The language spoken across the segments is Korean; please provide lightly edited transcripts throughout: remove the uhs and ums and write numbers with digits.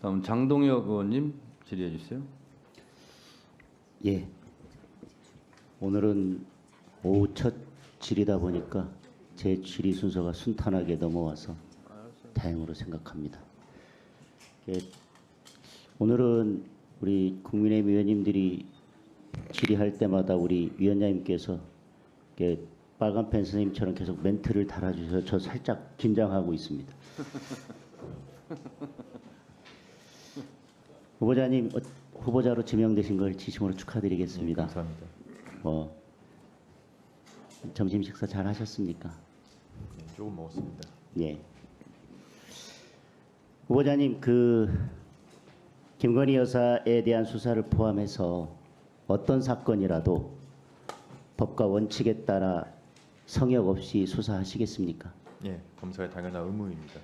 다음 장동혁 의원님 질의해 주세요. 예. 오늘은 오후 첫 질의다 보니까 제 질의 순서가 순탄하게 넘어와서 다행으로 생각합니다. 예. 오늘은 우리 국민의힘 의원님들이 질의할 때마다 우리 위원장님께서 빨간펜 선생님처럼 계속 멘트를 달아주셔서 저 살짝 긴장하고 있습니다. 후보자님, 후보자로 지명되신 걸 진심으로 축하드리겠습니다. 감사합니다. 점심 식사 잘 하셨습니까? 네, 조금 먹었습니다. 예. 후보자님, 김건희 여사에 대한 수사를 포함해서 어떤 사건이라도 법과 원칙에 따라 성역 없이 수사하시겠습니까? 예, 검사의 당연한 의무입니다.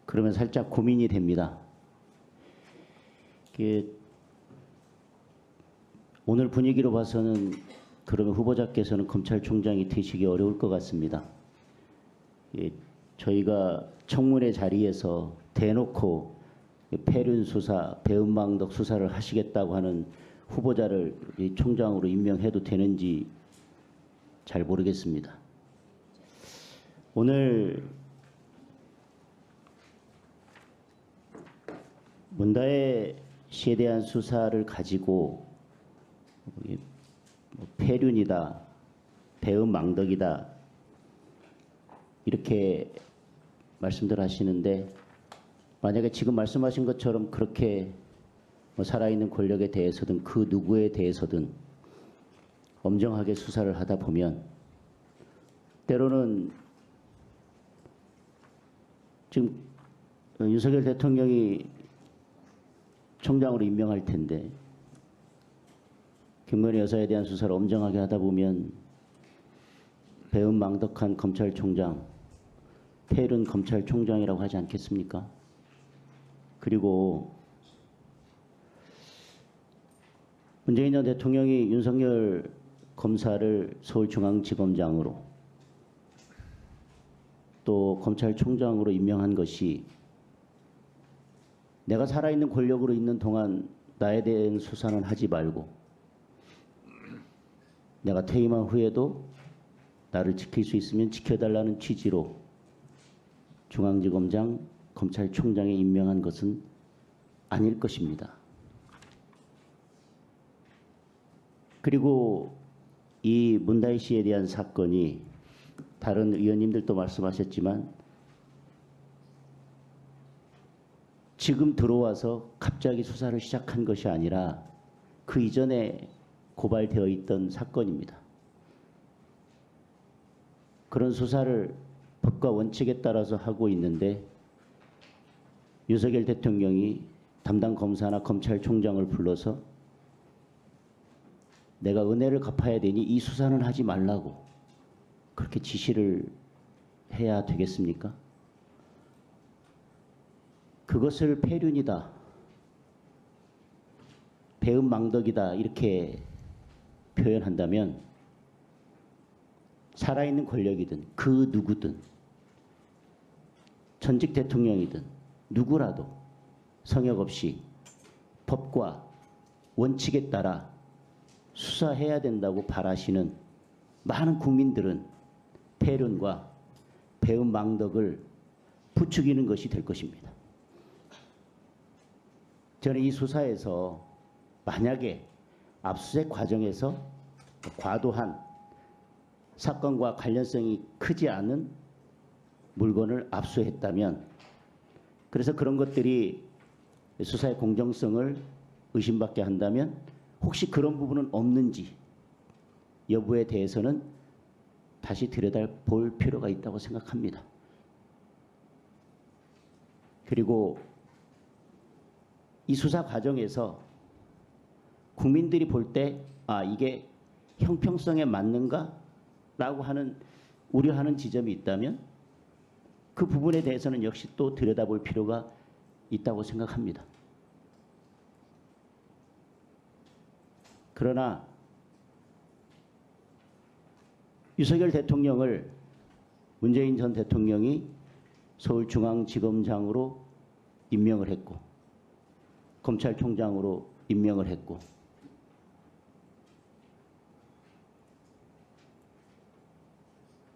그러면 살짝 고민이 됩니다. 오늘 분위기로 봐서는 그러면 후보자께서는 검찰총장이 되시기 어려울 것 같습니다. 저희가 청문회 자리에서 대놓고 폐륜 수사, 배은망덕 수사를 하시겠다고 하는 후보자를 총장으로 임명해도 되는지 잘 모르겠습니다. 오늘 문다혜 씨에 대한 수사를 가지고 폐륜이다, 배은망덕이다 이렇게 말씀들 하시는데, 만약에 지금 말씀하신 것처럼 그렇게 살아있는 권력에 대해서든 그 누구에 대해서든 엄정하게 수사를 하다 보면 때로는 지금 윤석열 대통령이 총장으로 임명할 텐데 김건희 여사에 대한 수사를 엄정하게 하다 보면 배은망덕한 검찰총장, 폐륜 검찰총장이라고 하지 않겠습니까? 그리고 문재인 전 대통령이 윤석열 검사를 서울중앙지검장으로 또 검찰총장으로 임명한 것이 내가 살아있는 권력으로 있는 동안 나에 대한 수사는 하지 말고 내가 퇴임한 후에도 나를 지킬 수 있으면 지켜달라는 취지로 중앙지검장, 검찰총장에 임명한 것은 아닐 것입니다. 그리고 이 문다혜 씨에 대한 사건이 다른 의원님들도 말씀하셨지만 지금 들어와서 갑자기 수사를 시작한 것이 아니라 그 이전에 고발되어 있던 사건입니다. 그런 수사를 법과 원칙에 따라서 하고 있는데 윤석열 대통령이 담당 검사나 검찰총장을 불러서 내가 은혜를 갚아야 되니 이 수사는 하지 말라고 그렇게 지시를 해야 되겠습니까? 그것을 폐륜이다, 배은망덕이다 이렇게 표현한다면 살아있는 권력이든 그 누구든 전직 대통령이든 누구라도 성역 없이 법과 원칙에 따라 수사해야 된다고 바라시는 많은 국민들은 폐륜과 배은망덕을 부추기는 것이 될 것입니다. 저는 이 수사에서 만약에 압수수색 과정에서 과도한 사건과 관련성이 크지 않은 물건을 압수했다면, 그래서 그런 것들이 수사의 공정성을 의심받게 한다면 혹시 그런 부분은 없는지 여부에 대해서는 다시 들여다볼 필요가 있다고 생각합니다. 그리고 이 수사 과정에서 국민들이 볼 때 이게 형평성에 맞는가? 라고 하는 우려하는 지점이 있다면 그 부분에 대해서는 역시 또 들여다볼 필요가 있다고 생각합니다. 그러나 윤석열 대통령을 문재인 전 대통령이 서울중앙지검장으로 임명을 했고 검찰총장으로 임명을 했고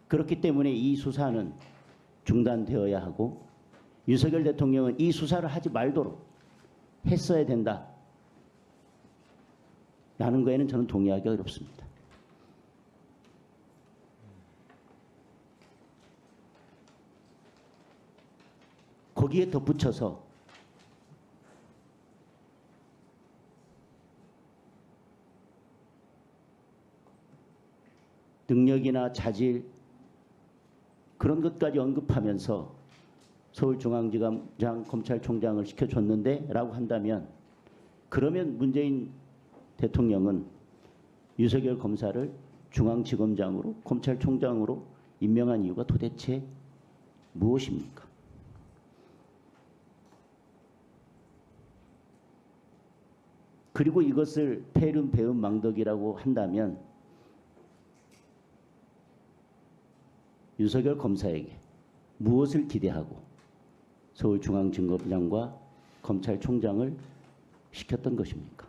그렇기 때문에 이 수사는 중단되어야 하고 윤석열 대통령은 이 수사를 하지 말도록 했어야 된다. 라는 거에는 저는 동의하기 어렵습니다. 거기에 덧붙여서 능력이나 자질 그런 것까지 언급하면서 서울중앙지검장 검찰총장을 시켜줬는데 라고 한다면 그러면 문재인 대통령은 윤석열 검사를 중앙지검장으로 검찰총장으로 임명한 이유가 도대체 무엇입니까? 그리고 이것을 폐륜 배은 망덕이라고 한다면 윤석열 검사에게 무엇을 기대하고 서울중앙지검장과 검찰총장을 시켰던 것입니까?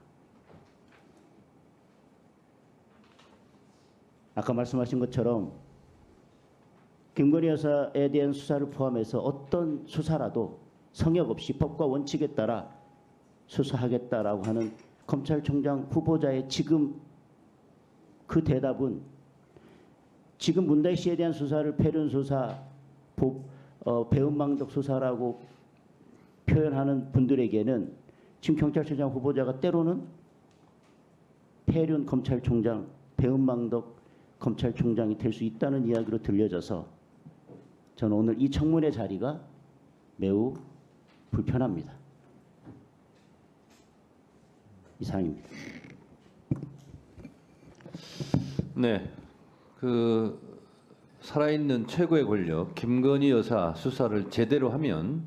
아까 말씀하신 것처럼 김건희 여사에 대한 수사를 포함해서 어떤 수사라도 성역 없이 법과 원칙에 따라 수사하겠다라고 하는 검찰총장 후보자의 지금 그 대답은 지금 문다희 씨에 대한 수사를 폐륜 수사, 배은망덕 수사라고 표현하는 분들에게는 지금 경찰청장 후보자가 때로는 폐륜 검찰총장, 배은망덕 검찰총장이 될 수 있다는 이야기로 들려져서 저는 오늘 이 청문회 자리가 매우 불편합니다. 이상입니다. 네, 그 살아있는 최고의 권력 김건희 여사 수사를 제대로 하면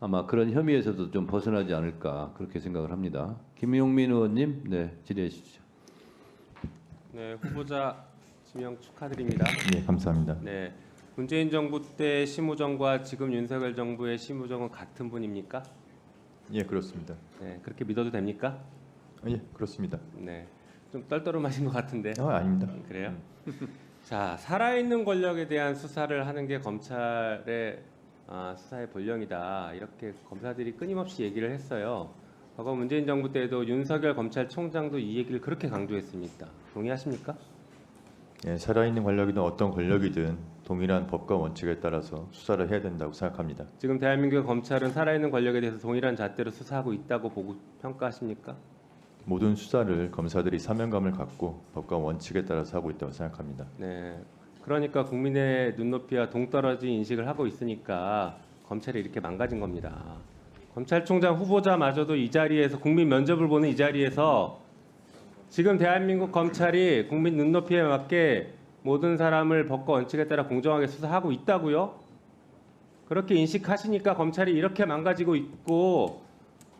아마 그런 혐의에서도 좀 벗어나지 않을까 그렇게 생각을 합니다. 김용민 의원님, 네, 질의해 주시죠. 네, 후보자 지명 축하드립니다. 네, 감사합니다. 네, 문재인 정부 때 심우정과 지금 윤석열 정부의 심우정은 같은 분입니까? 예, 그렇습니다. 네, 그렇게 믿어도 됩니까? 예, 그렇습니다. 네, 좀 떨떠름하신 것 같은데. 아닙니다. 그래요? 자, 살아있는 권력에 대한 수사를 하는 게 검찰의 수사의 본령이다. 이렇게 검사들이 끊임없이 얘기를 했어요. 과거 문재인 정부 때도 윤석열 검찰총장도 이 얘기를 그렇게 강조했습니다. 동의하십니까? 예, 살아있는 권력이든 어떤 권력이든 동일한 법과 원칙에 따라서 수사를 해야 된다고 생각합니다. 지금 대한민국 검찰은 살아있는 권력에 대해서 동일한 잣대로 수사하고 있다고 보고 평가하십니까? 모든 수사를 검사들이 사명감을 갖고 법과 원칙에 따라서 하고 있다고 생각합니다. 네. 그러니까 국민의 눈높이와 동떨어진 인식을 하고 있으니까 검찰이 이렇게 망가진 겁니다. 검찰총장 후보자마저도 이 자리에서 국민 면접을 보는 이 자리에서 지금 대한민국 검찰이 국민 눈높이에 맞게 모든 사람을 법과 원칙에 따라 공정하게 수사하고 있다고요? 그렇게 인식하시니까 검찰이 이렇게 망가지고 있고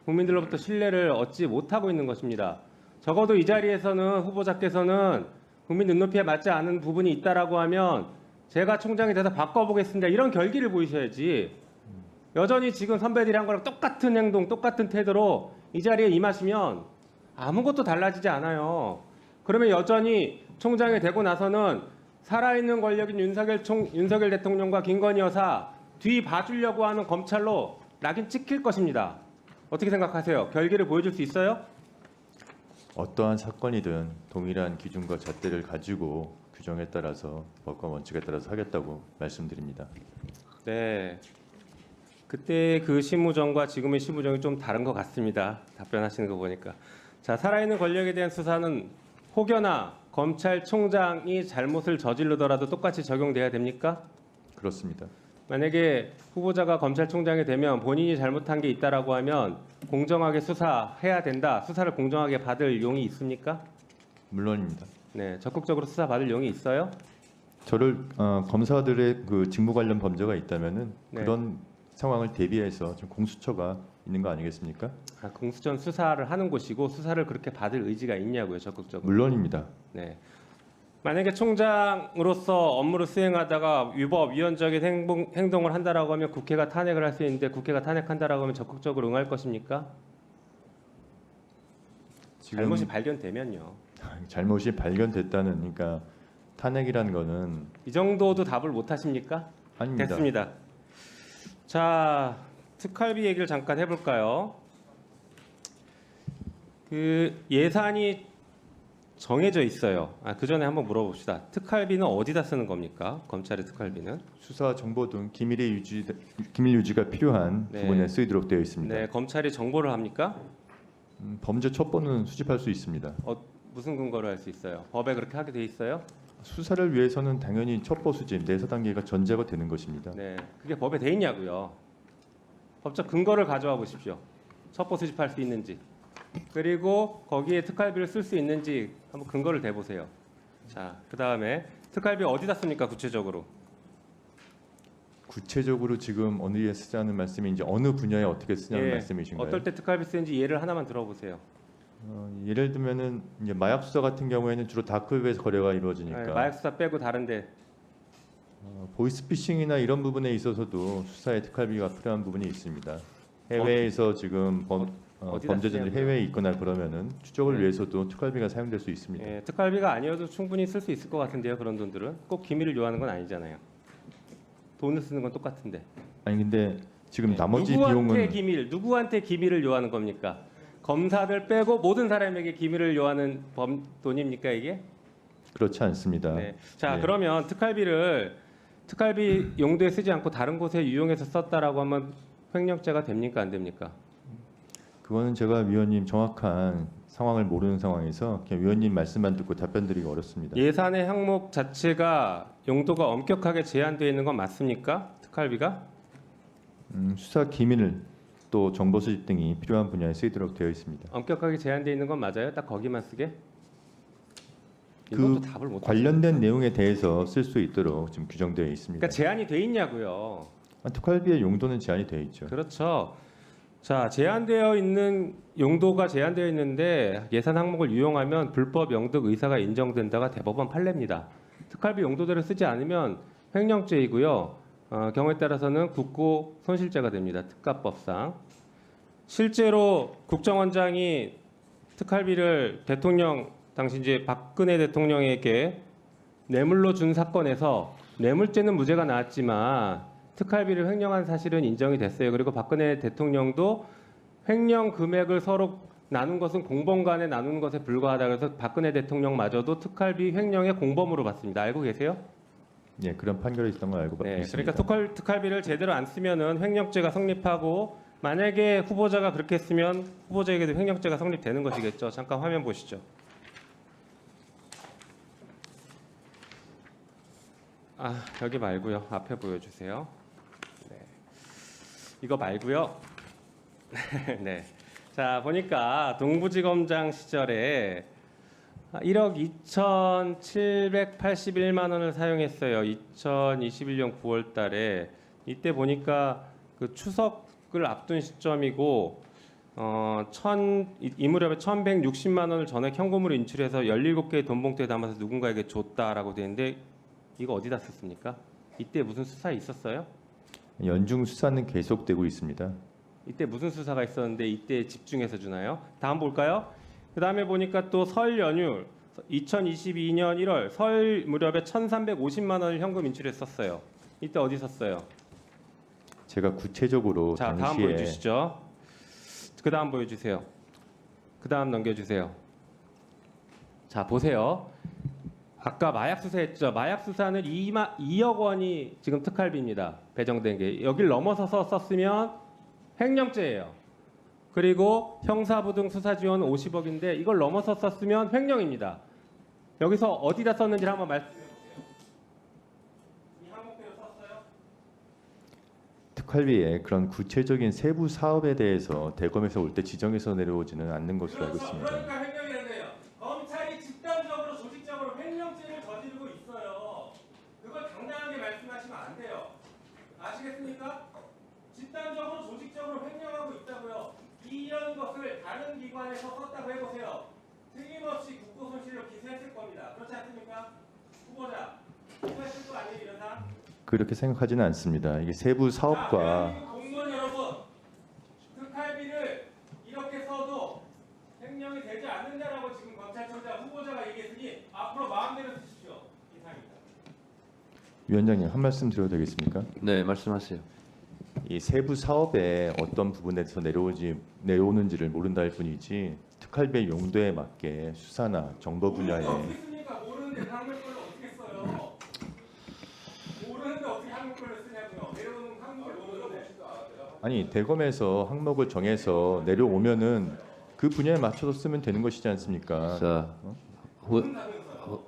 국민들로부터 신뢰를 얻지 못하고 있는 것입니다. 적어도 이 자리에서는 후보자께서는 국민 눈높이에 맞지 않은 부분이 있다라고 하면 제가 총장이 돼서 바꿔보겠습니다. 이런 결기를 보이셔야지. 여전히 지금 선배들이 한 거랑 똑같은 행동, 똑같은 태도로 이 자리에 임하시면 아무것도 달라지지 않아요. 그러면 여전히 총장이 되고 나서는 살아있는 권력인 윤석열 대통령과 김건희 여사 뒤 봐주려고 하는 검찰로 낙인 찍힐 것입니다. 어떻게 생각하세요? 결기를 보여줄 수 있어요? 어떠한 사건이든 동일한 기준과 잣대를 가지고 규정에 따라서 법과 원칙에 따라서 하겠다고 말씀드립니다. 네. 그때 그 심우정과 지금의 심우정이 좀 다른 것 같습니다. 답변하시는 거 보니까. 자, 살아있는 권력에 대한 수사는 혹여나 검찰총장이 잘못을 저지르더라도 똑같이 적용돼야 됩니까? 그렇습니다. 만약에 후보자가 검찰총장이 되면 본인이 잘못한 게 있다라고 하면 공정하게 수사해야 된다. 수사를 공정하게 받을 용이 있습니까? 물론입니다. 네, 적극적으로 수사 받을 용이 있어요? 저를 검사들의 그 직무 관련 범죄가 있다면은 네. 그런 상황을 대비해서 좀 공수처가 있는 거 아니겠습니까? 공수처는 수사를 하는 곳이고 수사를 그렇게 받을 의지가 있냐고요, 적극적으로. 물론입니다. 네. 만약에 총장으로서 업무를 수행하다가 위법 위헌적인 행동을 한다라고 하면 국회가 탄핵을 할 수 있는데 국회가 탄핵한다라고 하면 적극적으로 응할 것입니까? 지금 잘못이 발견되면요. 잘못이 발견됐다는, 그러니까 탄핵이란 거는 이 정도도 답을 못 하십니까? 아닙니다. 됐습니다. 자, 특활비 얘기를 잠깐 해볼까요? 그 예산이 정해져 있어요. 그 전에 한번 물어봅시다. 특활비는 어디다 쓰는 겁니까? 검찰의 특활비는? 수사 정보 등 기밀 유지가 필요한 네. 부분에 쓰이도록 되어 있습니다. 네, 검찰이 정보를 합니까? 범죄 첩보는 수집할 수 있습니다. 무슨 근거로 할 수 있어요? 법에 그렇게 하게 돼 있어요? 수사를 위해서는 당연히 첩보 수집, 내사 단계가 전제가 되는 것입니다. 네, 그게 법에 돼 있냐고요. 법적 근거를 가져와 보십시오. 첩보 수집할 수 있는지, 그리고 거기에 특활비를 쓸 수 있는지 한번 근거를 대보세요. 자, 그 다음에 특활비 어디다 씁니까? 구체적으로. 구체적으로 지금 어디에 쓰자는 말씀인지 어느 분야에 어떻게 쓰냐는 예, 말씀이신가요? 어떨 때 특활비 쓰는지 예를 하나만 들어보세요. 예를 들면은 이제 마약 수사 같은 경우에는 주로 다크웹에서 거래가 이루어지니까 네, 마약 수사 빼고 다른데. 보이스피싱이나 이런 부분에 있어서도 수사에 특활비가 필요한 부분이 있습니다. 해외에서 지금 어디다 범죄자들이 쓰냐고요? 해외에 있거나 그러면은 추적을 네. 위해서도 특활비가 사용될 수 있습니다. 예, 특활비가 아니어도 충분히 쓸 수 있을 것 같은데요. 그런 돈들은 꼭 기밀을 요하는 건 아니잖아요. 돈을 쓰는 건 똑같은데. 아니 근데 지금 네, 나머지 누구한테 비용은 누구한테 기밀을 요하는 겁니까? 검사들 빼고 모든 사람에게 기밀을 요하는 돈입니까 이게? 그렇지 않습니다. 네. 자, 네. 그러면 특활비 용도에 쓰지 않고 다른 곳에 유용해서 썼다라고 하면 횡령죄가 됩니까 안 됩니까? 그거는 제가 위원님 정확한 상황을 모르는 상황에서 그냥 위원님 말씀만 듣고 답변드리기 어렵습니다. 예산의 항목 자체가 용도가 엄격하게 제한되어 있는 건 맞습니까? 특활비가? 수사 기밀 또 정보 수집 등이 필요한 분야에 쓰이도록 되어 있습니다. 엄격하게 제한되어 있는 건 맞아요? 딱 거기만 쓰게? 그 이것도 답을 못 관련된 내용에 대해서 쓸 수 있도록 지금 규정되어 있습니다. 그러니까 제한이 돼 있냐고요. 특활비의 용도는 제한이 되어 있죠. 그렇죠. 자, 제한되어 있는 용도가 제한되어 있는데 예산 항목을 유용하면 불법 영득 의사가 인정된다가 대법원 판례입니다. 특활비 용도대로 쓰지 않으면 횡령죄이고요. 경우에 따라서는 국고 손실죄가 됩니다. 특가법상. 실제로 국정원장이 특활비를 대통령 당시 이제 박근혜 대통령에게 뇌물로 준 사건에서 뇌물죄는 무죄가 나왔지만 특활비를 횡령한 사실은 인정이 됐어요. 그리고 박근혜 대통령도 횡령 금액을 서로 나눈 것은 공범 간에 나눈 것에 불과하다. 그래서 박근혜 대통령마저도 특활비 횡령의 공범으로 봤습니다. 알고 계세요? 예, 그런 판결이 있던 걸 알고 네. 있습니다. 그러니까 특활비를 제대로 안 쓰면은 횡령죄가 성립하고 만약에 후보자가 그렇게 했으면 후보자에게도 횡령죄가 성립되는 것이겠죠. 잠깐 화면 보시죠. 여기 말고요. 앞에 보여주세요. 네. 이거 말고요. 네. 자, 보니까 동부지검장 시절에 1억 2,781만 원을 사용했어요. 2021년 9월 달에. 이때 보니까 그 추석을 앞둔 시점이고 이 무렵에 1,160만 원을 전액 현금으로 인출해서 17개의 돈 봉투에 담아서 누군가에게 줬다라고 되는데 이거 어디다 썼습니까? 이때 무슨 수사 있었어요? 연중 수사는 계속되고 있습니다. 이때 무슨 수사가 있었는데 이때 집중해서 주나요? 다음 볼까요? 그 다음에 보니까 또 설 연휴 2022년 1월 설 무렵에 1,350만 원을 현금 인출했었어요. 이때 어디 썼어요? 제가 구체적으로 자, 다음 당시에 보여주시죠. 그 다음 보여주세요. 그 다음 넘겨주세요. 자, 보세요. 아까 마약 수사했죠. 마약 수사는 2억 원이 지금 특활비입니다. 배정된 게. 여길 넘어서서 썼으면 횡령죄예요. 그리고 형사부 등 수사 지원 50억인데 이걸 넘어서 썼으면 횡령입니다. 여기서 어디다 썼는지 한번 말씀해 주세요. 이 항목대로 썼어요? 특활비에 그런 구체적인 세부 사업에 대해서 대검에서 올 때 지정해서 내려오지는 않는 것으로 알고 있습니다. 그러니까 횡령이라네요. 검찰이 집단적으로 조직적으로 횡령죄를 저지르고 있어요. 그걸 당당하게 말씀하시면 안 돼요. 아시겠습니까? 집단적으로 조직적으로 횡령하고 있다고요. 이런 것을 다른 기관에서 썼다고 해보세요. 틀림없이 국고 손실로 기소했을 겁니다. 그렇지 않습니까? 후보자 후보하실 거 아니에요, 이런 사람? 그렇게 생각하지는 않습니다. 이게 세부 사업과 대한민국 공무원 여러분, 특활비를 이렇게 써도 횡령이 되지 않는다라고 지금 검찰총장 후보자가 얘기했으니 앞으로 마음대로 쓰십시오. 이상입니다. 위원장님 한 말씀 드려도 되겠습니까? 네, 말씀하세요. 이 세부 사업에 어떤 부분에서 내려오는지를 모른다 할 뿐이지 특활비 용도에 맞게 수사나 정보 분야에 어떻게 씁니까? 모르는데 한국말로 어떻게 써요? 모르는데 어떻게 한국말로 쓰냐고요? 내려오는 한국을 모르는데. 아니 대검에서 항목을 정해서 내려오면은 그 분야에 맞춰서 쓰면 되는 것이지 않습니까? 자,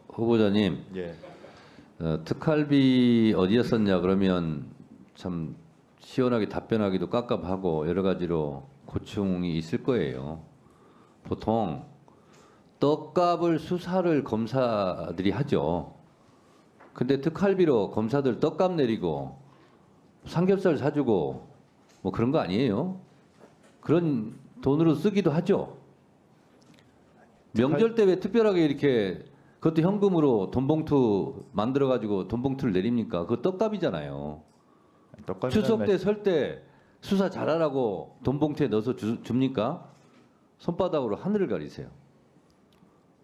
후보자님, 예. 특활비 어디에 썼냐 그러면 참 시원하게 답변하기도 깝깝하고 여러 가지로 고충이 있을 거예요. 보통 떡값을 수사를 검사들이 하죠. 근데 특활비로 검사들 떡값 내리고 삼겹살 사주고 뭐 그런 거 아니에요? 그런 돈으로 쓰기도 하죠. 명절 때 왜 특별하게 이렇게 그것도 현금으로 돈봉투 만들어 가지고 돈봉투를 내립니까? 그거 떡값이잖아요. 떡값이라는 추석 때 말- 설 때 수사 잘하라고 돈봉투에 넣어서 줍니까? 손바닥으로 하늘을 가리세요.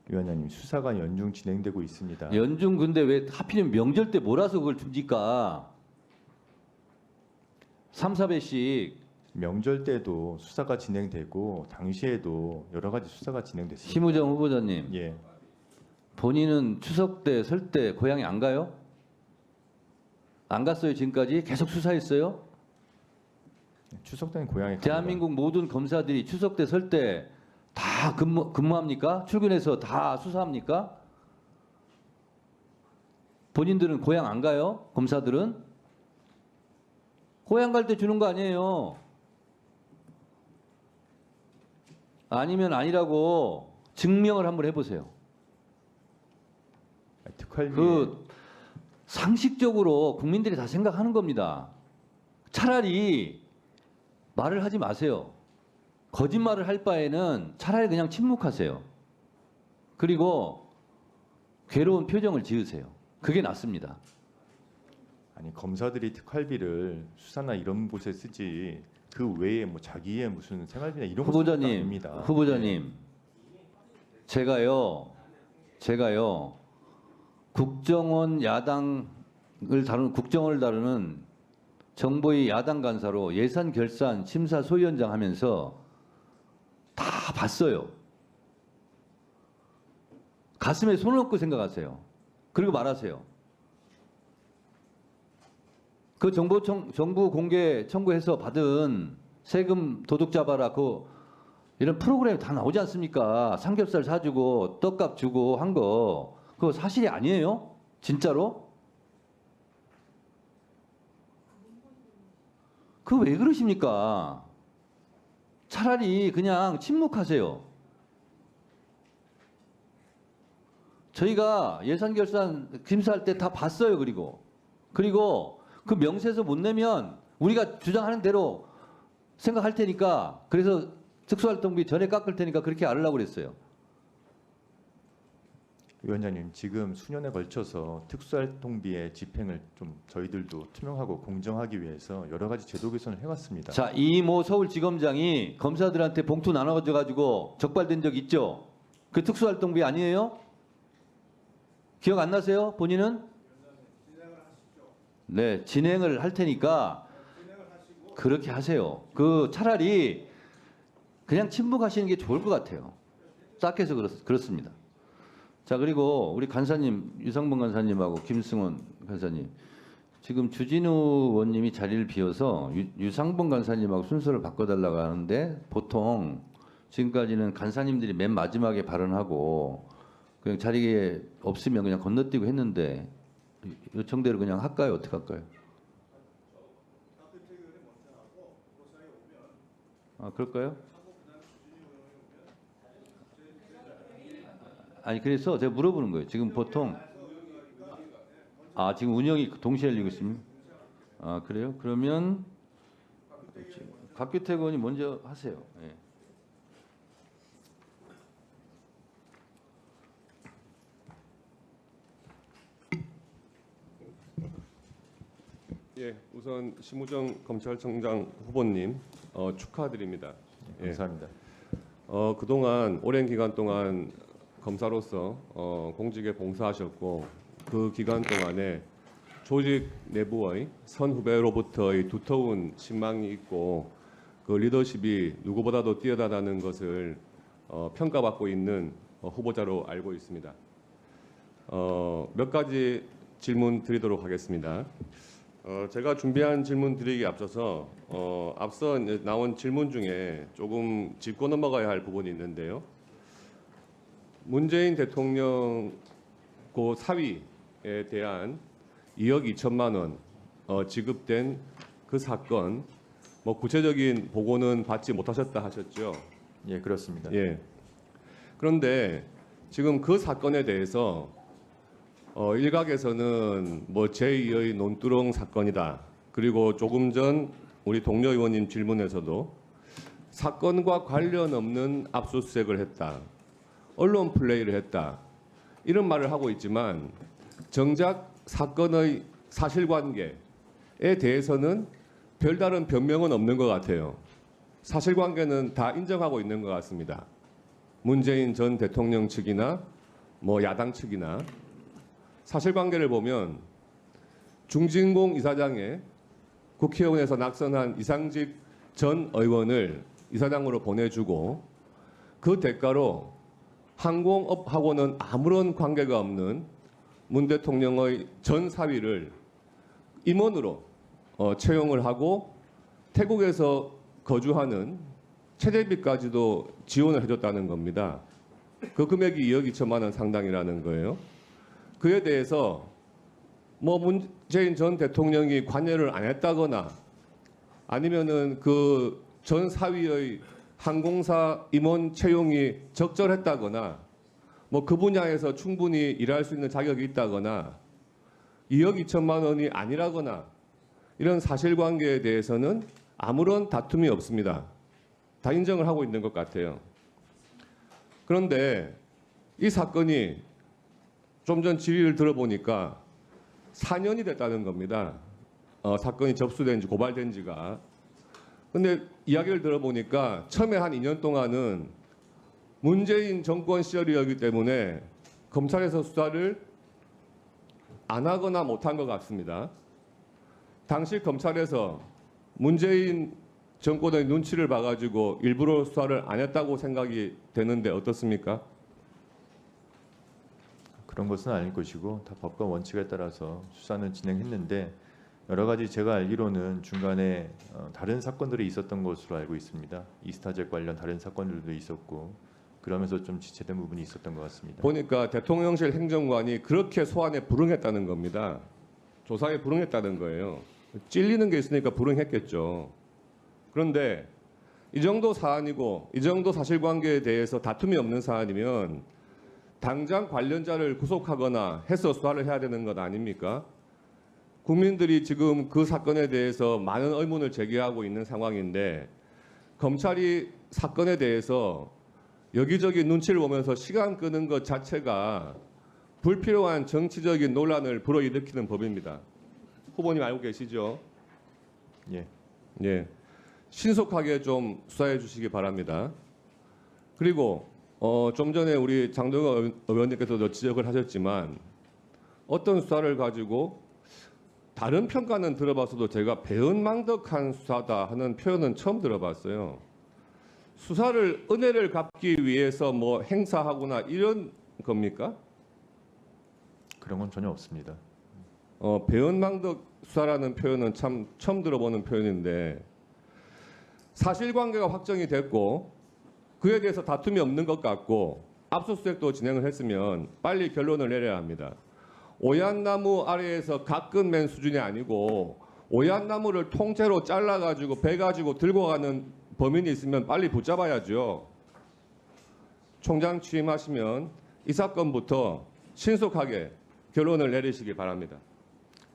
위원장님 수사가 연중 진행되고 있습니다. 연중 근데 왜 하필이면 명절 때 몰아서 그걸 줍니까? 3, 4배씩 명절 때도 수사가 진행되고 당시에도 여러 가지 수사가 진행됐습니다. 심우정 후보자님, 예. 본인은 추석 때 설 때 고향에 안 가요? 안 갔어요 지금까지? 계속 수사했어요? 추석 때는 고향에 갑니다. 대한민국 모든 검사들이 추석 때 설 때 다 근무합니까? 출근해서 다 수사합니까? 본인들은 고향 안 가요? 검사들은? 고향 갈 때 주는 거 아니에요. 아니면 아니라고 증명을 한번 해보세요. 특활비 그 상식적으로 국민들이 다 생각하는 겁니다. 차라리 말을 하지 마세요. 거짓말을 할 바에는 차라리 그냥 침묵하세요. 그리고 괴로운 표정을 지으세요. 그게 낫습니다. 아니 검사들이 특활비를 수사나 이런 곳에 쓰지 그 외에 뭐 자기의 무슨 생활비나 이런 거 쓰는 거 후보자님, 아닙니다. 후보자님, 제가요 국정원 야당을 다루는 국정원을 다루는 정보위 야당 간사로 예산 결산 심사 소위원장 하면서 다 봤어요. 가슴에 손을 얹고 생각하세요. 그리고 말하세요. 그 정부 공개 청구해서 받은 세금 도둑 잡아라 그 이런 프로그램이 다 나오지 않습니까? 삼겹살 사주고 떡값 주고 한 거 그거 사실이 아니에요? 진짜로? 그 왜 그러십니까? 차라리 그냥 침묵하세요. 저희가 예산 결산 심사할 때 다 봤어요. 그리고 그 명세서 못 내면 우리가 주장하는 대로 생각할 테니까 그래서 특수활동비 전에 깎을 테니까 그렇게 알으려고 그랬어요. 위원장님 지금 수년에 걸쳐서 특수활동비의 집행을 좀 저희들도 투명하고 공정하기 위해서 여러 가지 제도 개선을 해왔습니다. 자, 이모 서울지검장이 검사들한테 봉투 나눠줘 가지고 적발된 적 있죠? 그 특수활동비 아니에요? 기억 안 나세요? 본인은? 네, 진행을 할 테니까 그렇게 하세요. 그 차라리 그냥 침묵하시는 게 좋을 것 같아요. 딱해서 그렇습니다. 자, 그리고 우리 간사님 유상범 간사님하고 김승원 간사님 지금 주진우 의원님이 자리를 비워서 유상범 간사님하고 순서를 바꿔달라고 하는데 보통 지금까지는 간사님들이 맨 마지막에 발언하고 그냥 자리에 없으면 그냥 건너뛰고 했는데 요청대로 그냥 할까요? 어떻게 할까요? 아, 그럴까요? 아니 그래서 제가 물어보는 거예요. 지금 보통 지금 운영이 동시에 열리고 있습니다. 아, 그래요? 그러면 박규택 의원이 먼저 하세요. 예. 예, 우선 심우정 검찰청장 후보님 축하드립니다. 예. 감사합니다. 그동안 오랜 기간 동안 검사로서 공직에 봉사하셨고 그 기간 동안에 조직 내부의 선후배로부터의 두터운 신망이 있고 그 리더십이 누구보다도 뛰어나다는 것을 평가받고 있는 후보자로 알고 있습니다. 몇 가지 질문 드리도록 하겠습니다. 제가 준비한 질문 드리기 앞서서 앞서 이제 나온 질문 중에 조금 짚고 넘어가야 할 부분이 있는데요. 문재인 대통령 고 사위에 대한 2억 2천만 원 지급된 그 사건 뭐 구체적인 보고는 받지 못하셨다 하셨죠? 예, 그렇습니다. 예. 그런데 지금 그 사건에 대해서 일각에서는 뭐 제2의 논두렁 사건이다. 그리고 조금 전 우리 동료 의원님 질문에서도 사건과 관련 없는 압수수색을 했다. 언론 플레이를 했다. 이런 말을 하고 있지만 정작 사건의 사실관계에 대해서는 별다른 변명은 없는 것 같아요. 사실관계는 다 인정하고 있는 것 같습니다. 문재인 전 대통령 측이나 뭐 야당 측이나 사실관계를 보면 중진공 이사장의 국회의원에서 낙선한 이상직 전 의원을 이사장으로 보내주고 그 대가로 항공업하고는 아무런 관계가 없는 문 대통령의 전 사위를 임원으로 채용을 하고 태국에서 거주하는 체대비까지도 지원을 해줬다는 겁니다. 그 금액이 2억 2천만 원 상당이라는 거예요. 그에 대해서 뭐 문재인 전 대통령이 관여를 안 했다거나 아니면은 그 전 사위의 항공사 임원 채용이 적절했다거나 뭐 그 분야에서 충분히 일할 수 있는 자격이 있다거나 2억 2천만 원이 아니라거나 이런 사실관계에 대해서는 아무런 다툼이 없습니다. 다 인정을 하고 있는 것 같아요. 그런데 이 사건이 좀 전 질의를 들어보니까 4년이 됐다는 겁니다. 사건이 접수된 지 고발된 지가. 근데 이야기를 들어보니까 처음에 한 2년 동안은 문재인 정권 시절이었기 때문에 검찰에서 수사를 안 하거나 못한 것 같습니다. 당시 검찰에서 문재인 정권의 눈치를 봐가지고 일부러 수사를 안 했다고 생각이 되는데 어떻습니까? 그런 것은 아닐 것이고 다 법과 원칙에 따라서 수사는 진행했는데 여러 가지 제가 알기로는 중간에 다른 사건들이 있었던 것으로 알고 있습니다. 이스타젯 관련 다른 사건들도 있었고 그러면서 좀 지체된 부분이 있었던 것 같습니다. 보니까 대통령실 행정관이 그렇게 소환에 불응했다는 겁니다. 조사에 불응했다는 거예요. 찔리는 게 있으니까 불응했겠죠. 그런데 이 정도 사안이고 이 정도 사실관계에 대해서 다툼이 없는 사안이면 당장 관련자를 구속하거나 해서 수사를 해야 되는 것 아닙니까? 국민들이 지금 그 사건에 대해서 많은 의문을 제기하고 있는 상황인데 검찰이 사건에 대해서 여기저기 눈치를 보면서 시간 끄는 것 자체가 불필요한 정치적인 논란을 불어일으키는 법입니다. 후보님 알고 계시죠? 예, 예. 신속하게 좀 수사해 주시기 바랍니다. 그리고 좀 전에 우리 장동혁 의원님께서도 지적을 하셨지만 어떤 수사를 가지고 다른 평가는 들어봤어도 제가 배은망덕한 수사다 하는 표현은 처음 들어봤어요. 수사를 은혜를 갚기 위해서 뭐 행사하거나 이런 겁니까? 그런 건 전혀 없습니다. 배은망덕 수사라는 표현은 참 처음 들어보는 표현인데 사실관계가 확정이 됐고 그에 대해서 다툼이 없는 것 같고 압수수색도 진행을 했으면 빨리 결론을 내려야 합니다. 오얏나무 아래에서 가끔 맨 수준이 아니고 오얏나무를 통째로 잘라가지고 배 가지고 들고 가는 범인이 있으면 빨리 붙잡아야죠. 총장 취임하시면 이 사건부터 신속하게 결론을 내리시기 바랍니다.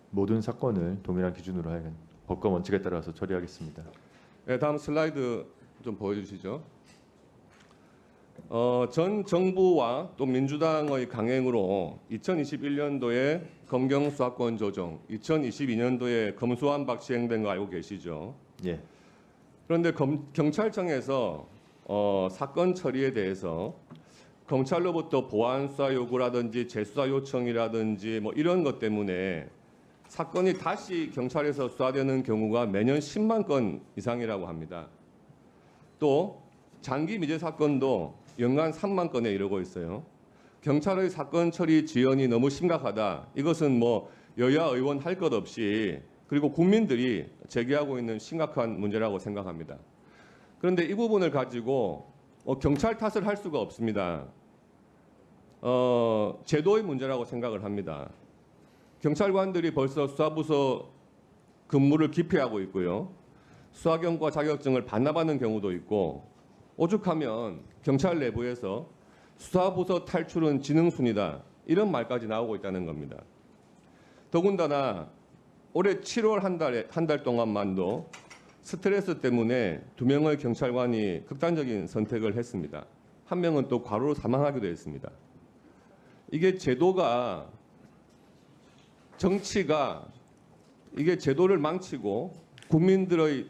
모든 사건을 동일한 기준으로 하여 법과 원칙에 따라서 처리하겠습니다. 네, 다음 슬라이드 좀 보여주시죠. 전 정부와 또 민주당의 강행으로 2021년도에 검경 수사권 조정, 2022년도에 검수완박 시행된 거 알고 계시죠? 예. 그런데 경찰청에서 사건 처리에 대해서 검찰로부터 보안 수사 요구라든지 재수사 요청이라든지 뭐 이런 것 때문에 사건이 다시 경찰에서 수사되는 경우가 매년 10만 건 이상이라고 합니다. 또 장기 미제 사건도 연간 3만 건에 이르고 있어요. 경찰의 사건 처리 지연이 너무 심각하다. 이것은 뭐 여야 의원 할 것 없이 그리고 국민들이 제기하고 있는 심각한 문제라고 생각합니다. 그런데 이 부분을 가지고 경찰 탓을 할 수가 없습니다. 제도의 문제라고 생각을 합니다. 경찰관들이 벌써 수사부서 근무를 기피하고 있고요. 수사경과 자격증을 반납하는 경우도 있고 오죽하면 경찰 내부에서 수사부서 탈출은 지능순이다 이런 말까지 나오고 있다는 겁니다. 더군다나 올해 7월 한 달 동안만도 스트레스 때문에 2명의 경찰관이 극단적인 선택을 했습니다. 한 명은 또 과로로 사망하기도 했습니다. 이게 제도가 정치가 이게 제도를 망치고 국민들의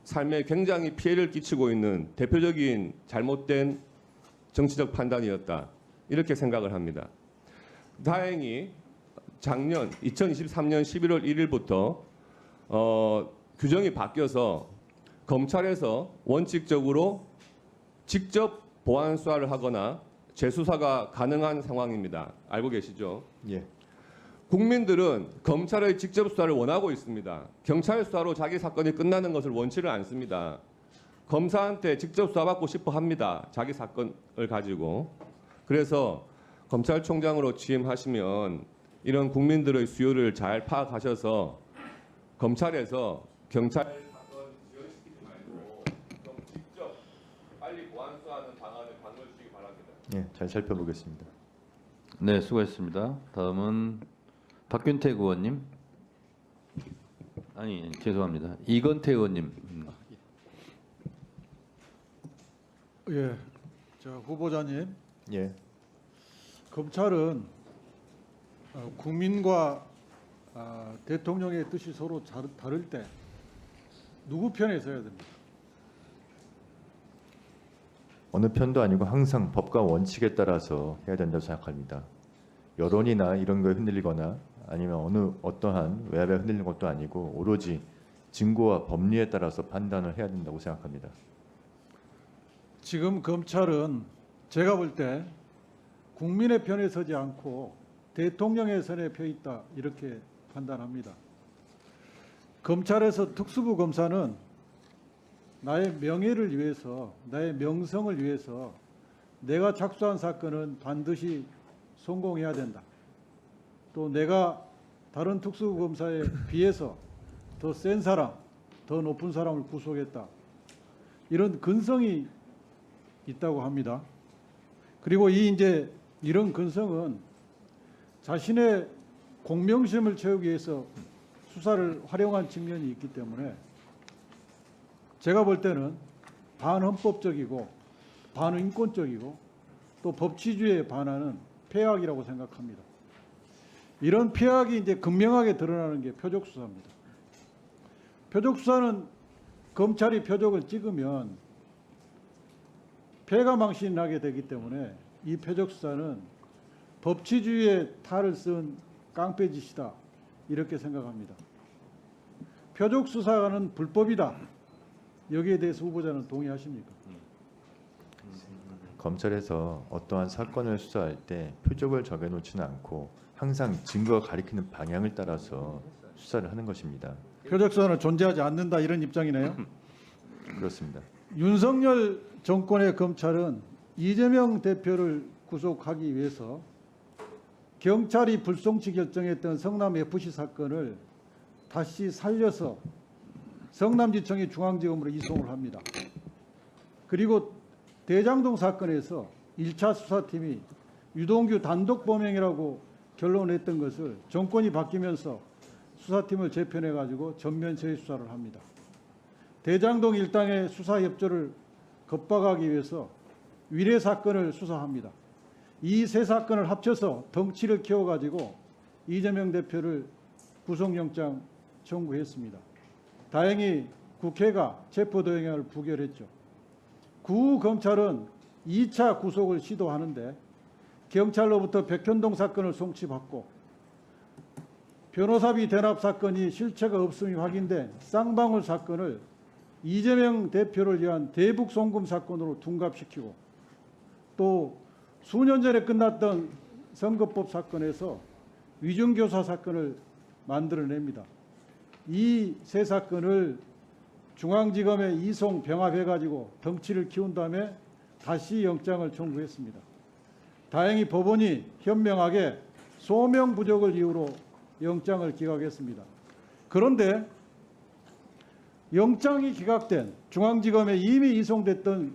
삶에 굉장히 피해를 끼치고 있는 대표적인 잘못된 정치적 판단이었다. 이렇게 생각을 합니다. 다행히 작년 2023년 11월 1일부터 규정이 바뀌어서 검찰에서 원칙적으로 직접 보안 수사를 하거나 재수사가 가능한 상황입니다. 알고 계시죠? 예. 국민들은 검찰의 직접 수사를 원하고 있습니다. 경찰 수사로 자기 사건이 끝나는 것을 원치를 않습니다. 검사한테 직접 수사받고 싶어 합니다. 자기 사건을 가지고. 그래서 검찰총장으로 취임하시면 이런 국민들의 수요를 잘 파악하셔서 검찰에서 경찰 사건 지연시키지 말고 좀 직접 빨리 보안 수사하는 방안을 강구해 주시기 바랍니다. 예, 잘 살펴보겠습니다. 네, 수고했습니다. 다음은 박균택 의원님. 아니, 죄송합니다. 이건태 의원님. 예, 저 후보자님, 예. 검찰은 국민과 대통령의 뜻이 서로 다를 때 누구 편에 서야 됩니까? 어느 편도 아니고 항상 법과 원칙에 따라서 해야 된다고 생각합니다. 여론이나 이런 거에 흔들리거나 아니면 어떠한 외압에 흔들리는 것도 아니고 오로지 증거와 법리에 따라서 판단을 해야 된다고 생각합니다. 지금 검찰은 제가 볼 때 국민의 편에 서지 않고 대통령의 선에 펴 있다 이렇게 판단합니다. 검찰에서 특수부 검사는 나의 명예를 위해서, 나의 명성을 위해서 내가 착수한 사건은 반드시 성공해야 된다. 또 내가 다른 특수부 검사에 비해서 더 센 사람, 더 높은 사람을 구속했다. 이런 근성이 있다고 합니다. 그리고 이런 근성은 자신의 공명심을 채우기 위해서 수사를 활용한 측면이 있기 때문에 제가 볼 때는 반헌법적이고 반인권적이고 또 법치주의에 반하는 폐악이라고 생각합니다. 이런 폐악이 이제 극명하게 드러나는 게 표적수사입니다. 표적수사는 검찰이 표적을 찍으면 폐가망신하게 되기 때문에 이 표적수사는 법치주의의 탈을 쓴 깡패짓이다 이렇게 생각합니다. 표적수사는 불법이다. 여기에 대해서 후보자는 동의하십니까? 검찰에서 어떠한 사건을 수사할 때 표적을 정해놓지는 않고 항상 증거가 가리키는 방향을 따라서 수사를 하는 것입니다. 표적수사는 존재하지 않는다 이런 입장이네요. 그렇습니다. 윤석열 정권의 검찰은 이재명 대표를 구속하기 위해서 경찰이 불송치 결정했던 성남FC 사건을 다시 살려서 성남지청이 중앙지검으로 이송을 합니다. 그리고 대장동 사건에서 1차 수사팀이 유동규 단독 범행이라고 결론냈던 것을 정권이 바뀌면서 수사팀을 재편해가지고 전면 재수사를 합니다. 대장동 일당의 수사 협조를 겁박하기 위해서 위례 사건을 수사합니다. 이 세 사건을 합쳐서 덩치를 키워가지고 이재명 대표를 구속영장 청구했습니다. 다행히 국회가 체포동의안을 부결했죠. 구 검찰은 2차 구속을 시도하는데 경찰로부터 백현동 사건을 송치받고 변호사비 대납 사건이 실체가 없음이 확인된 쌍방울 사건을 이재명 대표를 위한 대북 송금 사건으로 둔갑시키고 또 수년 전에 끝났던 선거법 사건에서 위증교사 사건을 만들어냅니다. 이 세 사건을 중앙지검에 이송 병합해가지고 덩치를 키운 다음에 다시 영장을 청구했습니다. 다행히 법원이 현명하게 소명 부족을 이유로 영장을 기각했습니다. 그런데 영장이 기각된 중앙지검에 이미 이송됐던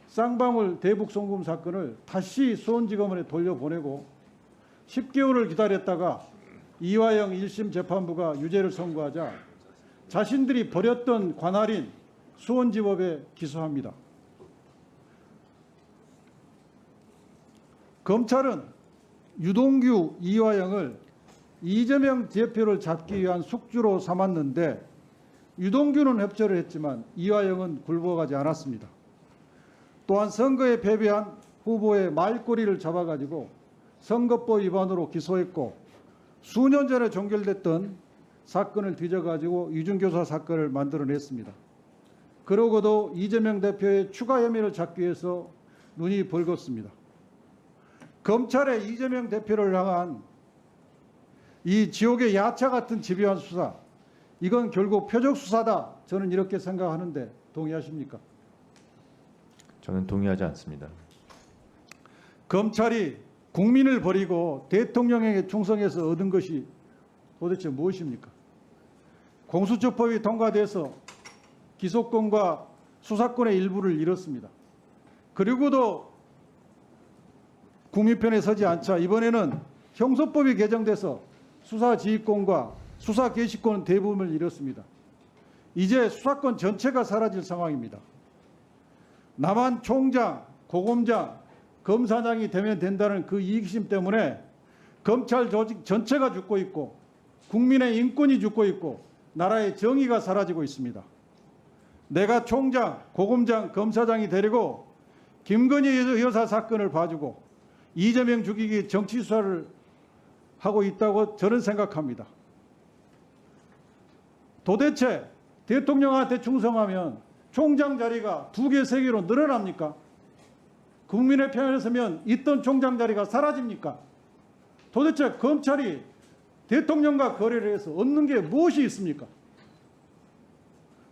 쌍방울 대북 송금 사건을 다시 수원지검에 돌려보내고 10개월을 기다렸다가 이화영 1심 재판부가 유죄를 선고하자 자신들이 벌였던 관할인 수원지법에 기소합니다. 검찰은 유동규, 이화영을 이재명 대표를 잡기 위한 숙주로 삼았는데 유동규는 협조를 했지만 이화영은 굴복하지 않았습니다. 또한 선거에 패배한 후보의 말꼬리를 잡아가지고 선거법 위반으로 기소했고 수년 전에 종결됐던 사건을 뒤져가지고 위증교사 사건을 만들어냈습니다. 그러고도 이재명 대표의 추가 혐의를 잡기 위해서 눈이 벌겋습니다. 검찰의 이재명 대표를 향한 이 지옥의 야차 같은 집요한 수사, 이건 결국 표적 수사다. 저는 이렇게 생각하는데 동의하십니까? 저는 동의하지 않습니다. 검찰이 국민을 버리고 대통령에게 충성해서 얻은 것이 도대체 무엇입니까? 공수처법이 통과돼서 기소권과 수사권의 일부를 잃었습니다. 그리고도 국민 편에 서지 않자 이번에는 형소법이 개정돼서 수사 지휘권과 수사 개시권 대부분을 잃었습니다. 이제 수사권 전체가 사라질 상황입니다. 나만 총장, 고검장, 검사장이 되면 된다는 그 이익심 때문에 검찰 조직 전체가 죽고 있고 국민의 인권이 죽고 있고 나라의 정의가 사라지고 있습니다. 내가 총장, 고검장, 검사장이 되려고 김건희 여사 사건을 봐주고 이재명 죽이기 정치 수사를 하고 있다고 저는 생각합니다. 도대체 대통령한테 충성하면 총장 자리가 2개, 3개로 늘어납니까? 국민의 편에 서면 있던 총장 자리가 사라집니까? 도대체 검찰이 대통령과 거래를 해서 얻는 게 무엇이 있습니까?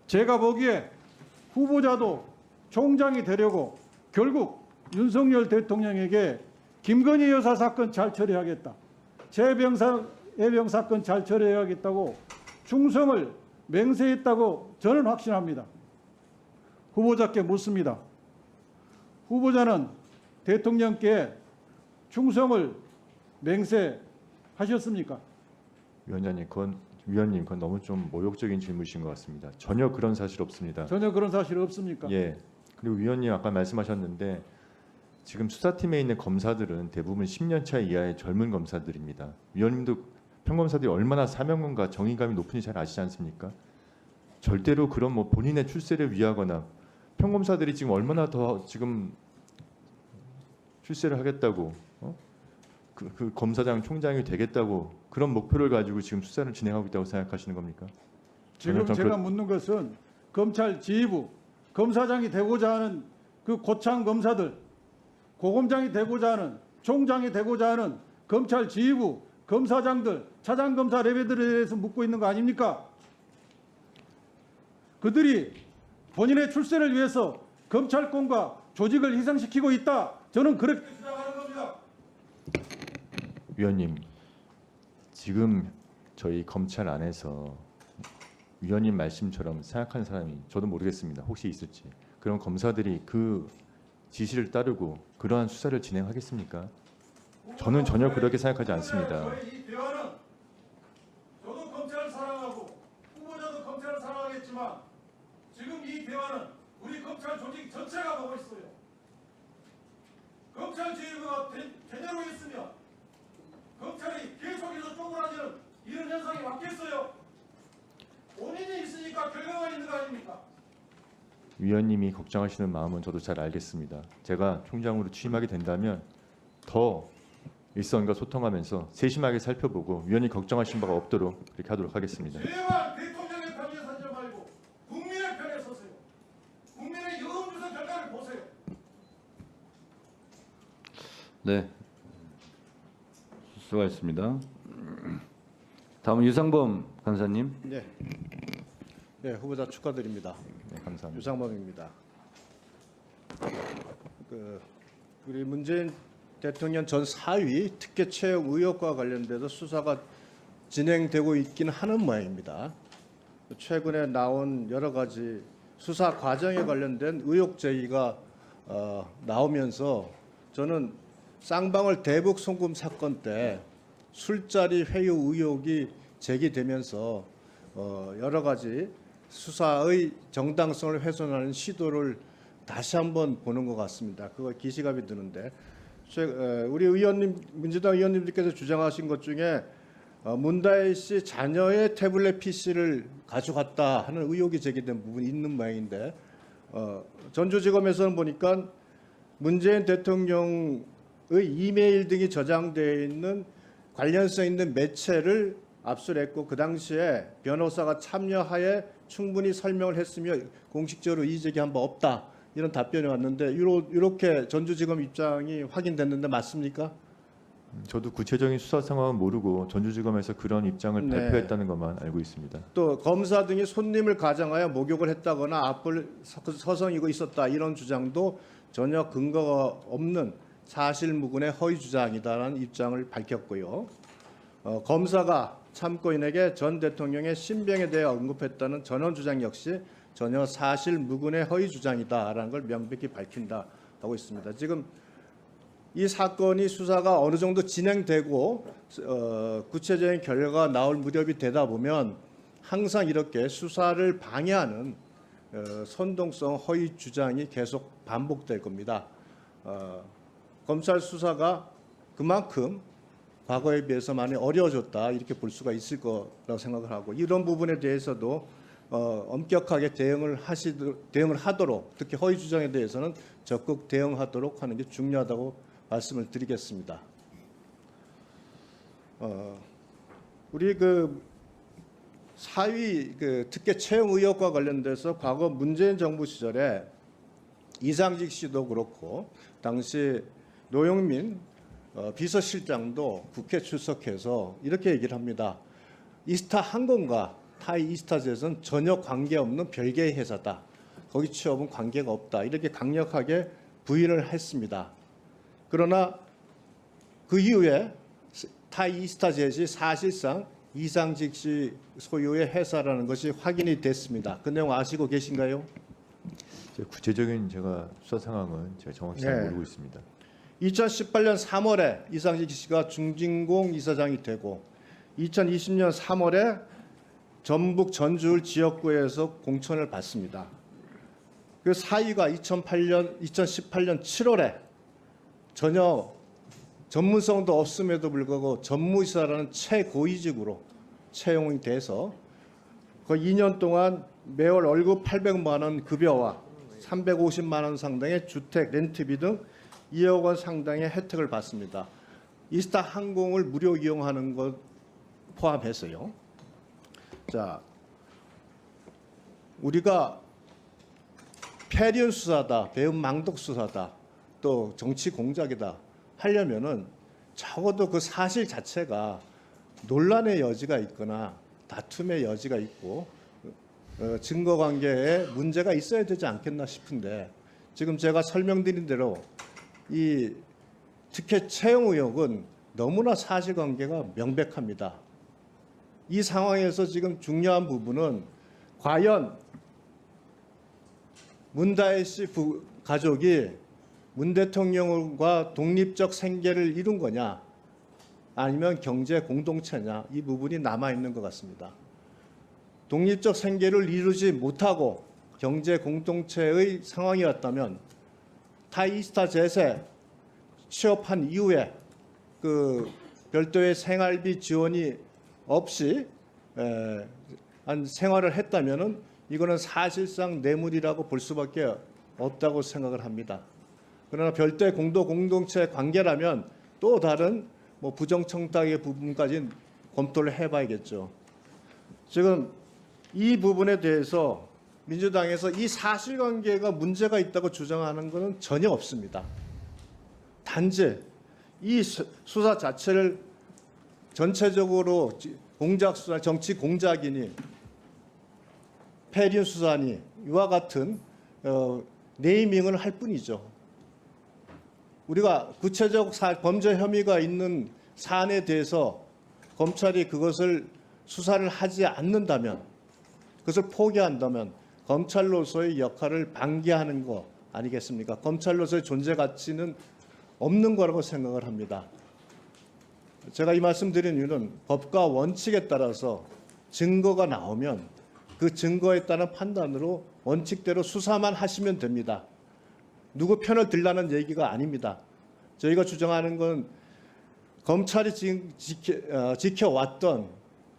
제가 보기에 후보자도 총장이 되려고 결국 윤석열 대통령에게 김건희 여사 사건 잘 처리하겠다, 해병 사건 잘 처리해야겠다고 충성을 맹세했다고 저는 확신합니다. 후보자께 묻습니다. 후보자는 대통령께 충성을 맹세하셨습니까? 위원장님, 그건 너무 좀 모욕적인 질문이신 것 같습니다. 전혀 그런 사실 없습니다. 전혀 그런 사실 없습니까? 예. 그리고 위원님 아까 말씀하셨는데 지금 수사팀에 있는 검사들은 대부분 10년 차 이하의 젊은 검사들입니다. 위원님도 평검사들이 얼마나 사명감과 정의감이 높은지 잘 아시지 않습니까? 절대로 그런 뭐 본인의 출세를 위하거나 평검사들이 지금 얼마나 더 지금 출세를 하겠다고 그 검사장 총장이 되겠다고 그런 목표를 가지고 지금 수사를 진행하고 있다고 생각하시는 겁니까? 지금 제가 묻는 것은 검찰 지휘부, 검사장이 되고자 하는 그 고창 검사들, 고검장이 되고자 하는, 총장이 되고자 하는 검찰 지휘부, 검사장들, 차장검사 레벨들에 대해서 묻고 있는 거 아닙니까? 그들이 본인의 출세를 위해서 검찰권과 조직을 희생시키고 있다. 저는 그렇게 주장하는 겁니다. 위원님, 지금 저희 검찰 안에서 위원님 말씀처럼 생각하는 사람이 저도 모르겠습니다. 혹시 있을지. 그런 검사들이 그 지시를 따르고 그러한 수사를 진행하겠습니까? 저는 전혀 그렇게 생각하지 않습니다. 이 대화는 저도 검찰을 사랑하고 후보자도 검찰을 사랑하겠지만 지금 이 대화는 우리 검찰 조직 전체가 보고 있어요. 제대로 했으면 검찰이 계속해서 쪼그라지는 이런 현상이 왔겠어요? 원인이 있으니까 결과가 있는 거 아닙니까? 위원님이 걱정하시는 마음은 저도 잘 알겠습니다. 제가 총장으로 취임하게 된다면 더 일선과 소통하면서 세심하게 살펴보고 위원님 걱정하신 바가 없도록 그렇게 하도록 하겠습니다. 제발 대통령의 편에 서지 말고 국민의 편에 서세요. 국민의 여론조사 결과를 보세요. 네, 수고하셨습니다. 다음은 유상범 간사님. 네. 네, 후보자 축하드립니다. 네, 감사합니다. 유상범입니다. 우리 문재인 대통령 전 사위 특혜 채용 의혹과 관련돼서 수사가 진행되고 있긴 하는 모양입니다. 최근에 나온 여러 가지 수사 과정에 관련된 의혹 제기가 나오면서 저는 쌍방울 대북 송금 사건 때 술자리 회유 의혹이 제기되면서 여러 가지 수사의 정당성을 훼손하는 시도를 다시 한번 보는 것 같습니다. 그거 기시감이 드는데 우리 의원님 민주당 의원님들께서 주장하신 것 중에 문다혜 씨 자녀의 태블릿 PC를 가져갔다 하는 의혹이 제기된 부분이 있는 모양인데 전주지검에서는 보니까 문재인 대통령의 이메일 등이 저장되어 있는 관련성 있는 매체를 압수했고 그 당시에 변호사가 참여하에 충분히 설명을 했으며 공식적으로 이의 제기한 바 없다 이런 답변이 왔는데 이렇게 전주지검 입장이 확인됐는데 맞습니까? 저도 구체적인 수사 상황은 모르고 전주지검에서 그런 입장을 네. 발표했다는 것만 알고 있습니다. 또 검사 등이 손님을 가장하여 목욕을 했다거나 앞을 서성이고 있었다 이런 주장도 전혀 근거가 없는 사실무근의 허위 주장이다라는 입장을 밝혔고요. 검사가 참고인에게 전 대통령의 신병에 대해 언급했다는 전원 주장 역시 전혀 사실무근의 허위 주장이다라는 걸 명백히 밝힌다 하고 있습니다. 지금 이 사건이 수사가 어느 정도 진행되고 구체적인 결과가 나올 무렵이 되다 보면 항상 이렇게 수사를 방해하는 선동성 허위 주장이 계속 반복될 겁니다. 검찰 수사가 그만큼 과거에 비해서 많이 어려워졌다 이렇게 볼 수가 있을 거라고 생각을 하고 이런 부분에 대해서도 엄격하게 대응을 하도록 특히 허위 주장에 대해서는 적극 대응하도록 하는 게 중요하다고 말씀을 드리겠습니다. 우리 사위 특혜 채용 의혹과 관련돼서 과거 문재인 정부 시절에 이상직 씨도 그렇고 당시 노영민 비서실장도 국회 출석해서 이렇게 얘기를 합니다. 이스타 항공과 타이 이스타젯은 전혀 관계없는 별개의 회사다. 거기 취업은 관계가 없다. 이렇게 강력하게 부인을 했습니다. 그러나 그 이후에 타이 이스타젯이 사실상 이상직 씨 소유의 회사라는 것이 확인이 됐습니다. 그 내용 아시고 계신가요? 구체적인 제가 수사 상황은 제가 정확히 잘 모르고 있습니다. 2018년 3월에 이상직 씨가 중진공 이사장이 되고 2020년 3월에 전북 전주을 지역구에서 공천을 받습니다. 그 사위가 2018년 7월에 전혀 전문성도 없음에도 불구하고 전무이사라는 최고위직으로 채용이 돼서 그 2년 동안 매월 월급 800만 원 급여와 350만 원 상당의 주택 렌트비 등 2억 원 상당의 혜택을 받습니다. 이스타 항공을 무료 이용하는 것 포함해서요. 자, 우리가 폐륜 수사다, 배은 망독 수사다, 또 정치 공작이다 하려면은 적어도 그 사실 자체가 논란의 여지가 있거나 다툼의 여지가 있고 증거 관계에 문제가 있어야 되지 않겠나 싶은데 지금 제가 설명드린 대로 이 특혜 채용 의혹은 너무나 사실관계가 명백합니다. 이 상황에서 지금 중요한 부분은 과연 문다혜 씨 가족이 문 대통령과 독립적 생계를 이룬 거냐 아니면 경제 공동체냐 이 부분이 남아있는 것 같습니다. 독립적 생계를 이루지 못하고 경제 공동체의 상황이었다면 타이스타젯의 취업한 이후에 그 별도의 생활비 지원이 없이 한 생활을 했다면은 이거는 사실상 뇌물이라고 볼 수밖에 없다고 생각을 합니다. 그러나 별도의 공동체 관계라면 또 다른 뭐 부정청탁의 부분까지 검토를 해봐야겠죠. 지금 이 부분에 대해서 민주당에서 이 사실관계가 문제가 있다고 주장하는 것은 전혀 없습니다. 단지 이 수사 자체를 전체적으로 공작 수사, 정치 공작이니 폐륜 수사니 이와 같은 네이밍을 할 뿐이죠. 우리가 구체적 범죄 혐의가 있는 사안에 대해서 검찰이 그것을 수사를 하지 않는다면, 그것을 포기한다면 검찰로서의 역할을 방기하는 거 아니겠습니까? 검찰로서의 존재 가치는 없는 거라고 생각을 합니다. 제가 이 말씀드린 이유는 법과 원칙에 따라서 증거가 나오면 그 증거에 따른 판단으로 원칙대로 수사만 하시면 됩니다. 누구 편을 들라는 얘기가 아닙니다. 저희가 주장하는 건 검찰이 지금 지켜왔던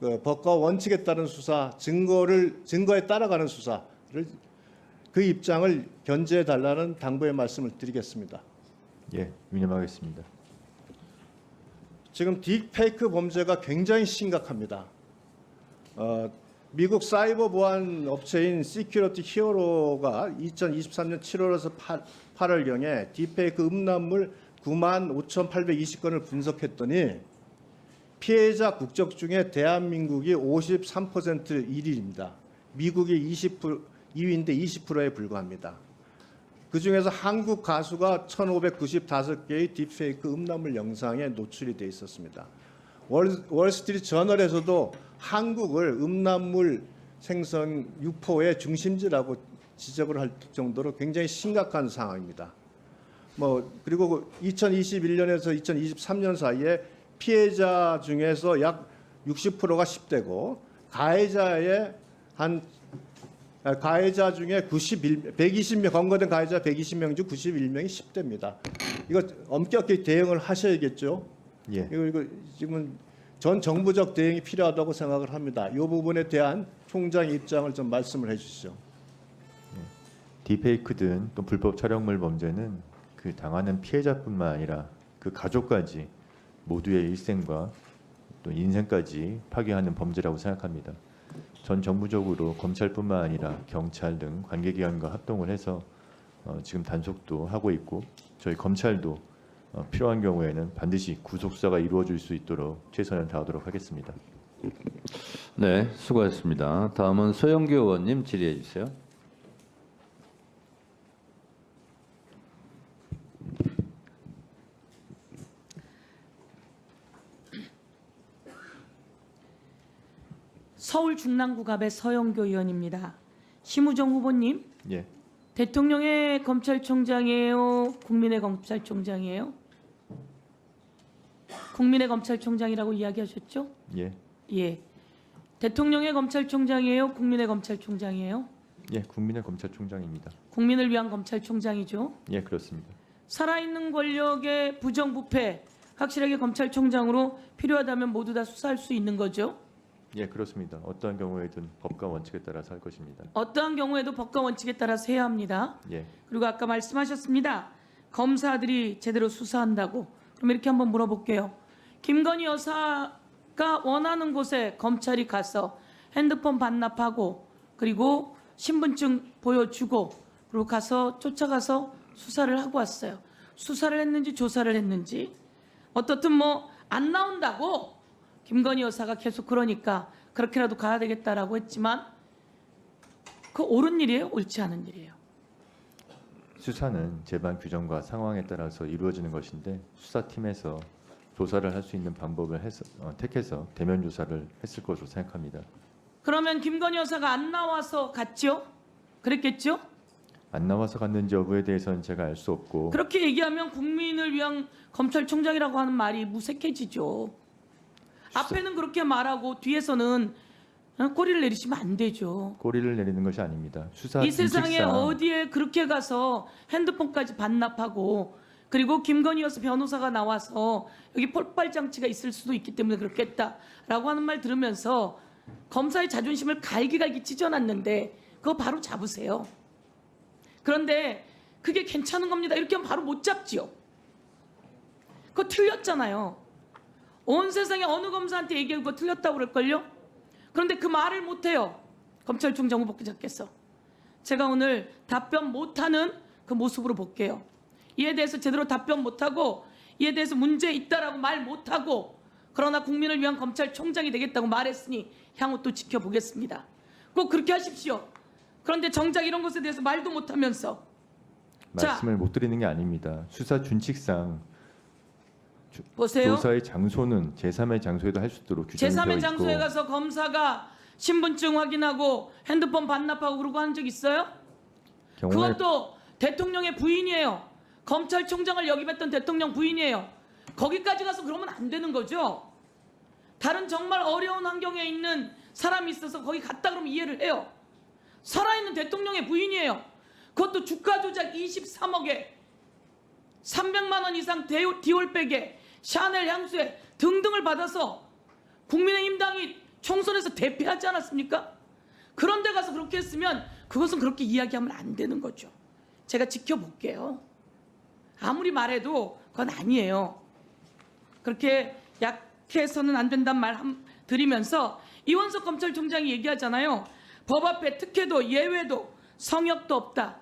그 법과 원칙에 따른 수사, 증거에 따라가는 수사를 그 입장을 견지해 달라는 당부의 말씀을 드리겠습니다. 예, 유념하겠습니다. 지금 딥페이크 범죄가 굉장히 심각합니다. 미국 사이버 보안 업체인 시큐리티 히어로가 2023년 7월에서 8월경에 딥페이크 음란물 95,820건을 분석했더니 피해자 국적 중에 대한민국이 53% 1위입니다. 미국이 2위인데 20%에 불과합니다. 그중에서 한국 가수가 1,595개의 딥페이크 음란물 영상에 노출이 돼 있었습니다. 월스트리트 저널에서도 한국을 음란물 생성 유포의 중심지라고 지적을 할 정도로 굉장히 심각한 상황입니다. 그리고 2021년에서 2023년 사이에 피해자 중에서 약 60%가 10대고 가해자 중에 120명 검거된 가해자 120명 중 91명이 10대입니다. 이거 엄격히 대응을 하셔야겠죠. 예, 이거 지금 전 정부적 대응이 필요하다고 생각을 합니다. 이 부분에 대한 총장의 입장을 좀 말씀을 해주시죠. 디페이크 등 또 불법 촬영물 범죄는 그 당하는 피해자뿐만 아니라 그 가족까지 모두의 일생과 또 인생까지 파괴하는 범죄라고 생각합니다. 전 정부적으로 검찰뿐만 아니라 경찰 등 관계기관과 합동을 해서 지금 단속도 하고 있고 저희 검찰도 필요한 경우에는 반드시 구속 수사가 이루어질 수 있도록 최선을 다하도록 하겠습니다. 네, 수고하셨습니다. 다음은 소영교 의원님 질의해 주세요. 서울 중랑구갑의 서영교 의원입니다. 심우정 후보님, 예, 대통령의 검찰총장이에요? 국민의 검찰총장이에요? 국민의 검찰총장이라고 이야기하셨죠? 예, 예. 대통령의 검찰총장이에요? 국민의 검찰총장이에요? 예, 국민의 검찰총장입니다. 국민을 위한 검찰총장이죠. 예, 그렇습니다. 살아있는 권력의 부정부패 확실하게 검찰총장으로 필요하다면 모두 다 수사할 수 있는 거죠. 예, 그렇습니다. 어떠한 경우에든 법과 원칙에 따라서 할 것입니다. 어떠한 경우에도 법과 원칙에 따라서 해야 합니다. 예, 그리고 아까 말씀하셨습니다. 검사들이 제대로 수사한다고. 그럼 이렇게 한번 물어볼게요. 김건희 여사가 원하는 곳에 검찰이 가서 핸드폰 반납하고 그리고 신분증 보여주고 그리고 가서 쫓아가서 수사를 하고 왔어요. 수사를 했는지 조사를 했는지 어떻든 안 나온다고 김건희 여사가 계속 그러니까 그렇게라도 가야 되겠다라고 했지만 그 옳은 일이에요? 옳지 않은 일이에요? 수사는 재반 규정과 상황에 따라서 이루어지는 것인데 수사팀에서 조사를 할 수 있는 방법을 택해서 대면 조사를 했을 것으로 생각합니다. 그러면 김건희 여사가 안 나와서 갔죠? 그랬겠죠? 안 나와서 갔는지 여부에 대해서는 제가 알 수 없고 그렇게 얘기하면 국민을 위한 검찰총장이라고 하는 말이 무색해지죠. 앞에는 그렇게 말하고 뒤에서는 꼬리를 내리시면 안 되죠. 꼬리를 내리는 것이 아닙니다. 수사 이 세상에 규칙상 어디에 그렇게 가서 핸드폰까지 반납하고 그리고 김건희 여사 변호사가 나와서 여기 폭발 장치가 있을 수도 있기 때문에 그렇겠다라고 하는 말 들으면서 검사의 자존심을 갈기갈기 찢어놨는데 그거 바로 잡으세요. 그런데 그게 괜찮은 겁니다. 이렇게 하면 바로 못 잡지요. 그거 틀렸잖아요. 온 세상에 어느 검사한테 얘기하고 그거 틀렸다고 그럴걸요? 그런데 그 말을 못해요. 검찰총장 후보자께서. 제가 오늘 답변 못하는 그 모습으로 볼게요. 이에 대해서 제대로 답변 못하고 이에 대해서 문제 있다라고 말 못하고 그러나 국민을 위한 검찰총장이 되겠다고 말했으니 향후 또 지켜보겠습니다. 꼭 그렇게 하십시오. 그런데 정작 이런 것에 대해서 말도 못하면서 말씀을 못 드리는 게 아닙니다. 수사 준칙상 보세요. 조사의 장소는 제3의 장소에도 할 수 있도록 규정되어 제3의 있고 장소에 가서 검사가 신분증 확인하고 핸드폰 반납하고 그러고 하는 적 있어요? 경우에 그것도 대통령의 부인이에요. 검찰총장을 역임했던 대통령 부인이에요. 거기까지 가서 그러면 안 되는 거죠. 다른 정말 어려운 환경에 있는 사람이 있어서 거기 갔다 그러면 이해를 해요. 살아있는 대통령의 부인이에요. 그것도 주가 조작 23억에 300만 원 이상 디올백에 샤넬 향수에 등등을 받아서 국민의힘 당이 총선에서 대패하지 않았습니까? 그런데 가서 그렇게 했으면 그것은 그렇게 이야기하면 안 되는 거죠. 제가 지켜볼게요. 아무리 말해도 그건 아니에요. 그렇게 약해서는 안 된다는 말 드리면서 이원석 검찰총장이 얘기하잖아요. 법 앞에 특혜도 예외도 성역도 없다.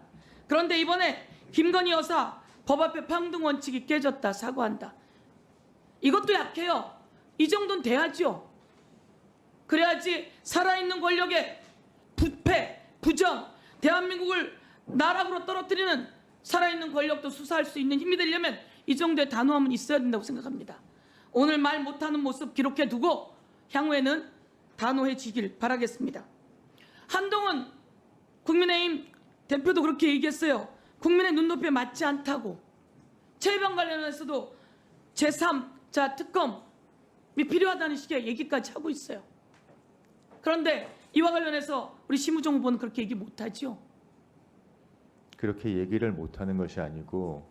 그런데 이번에 김건희 여사 법 앞에 평등 원칙이 깨졌다. 사과한다. 이것도 약해요. 이 정도는 돼야죠. 그래야지 살아있는 권력의 부패, 부정, 대한민국을 나락으로 떨어뜨리는 살아있는 권력도 수사할 수 있는 힘이 되려면 이 정도의 단호함은 있어야 된다고 생각합니다. 오늘 말 못하는 모습 기록해두고 향후에는 단호해지길 바라겠습니다. 한동훈 국민의힘 대표도 그렇게 얘기했어요. 국민의 눈높이에 맞지 않다고. 최병 관련해서도 제3자 특검이 필요하다는 식의 얘기까지 하고 있어요. 그런데 이와 관련해서 우리 심우정 후보는 그렇게 얘기 못하죠. 그렇게 얘기를 못하는 것이 아니고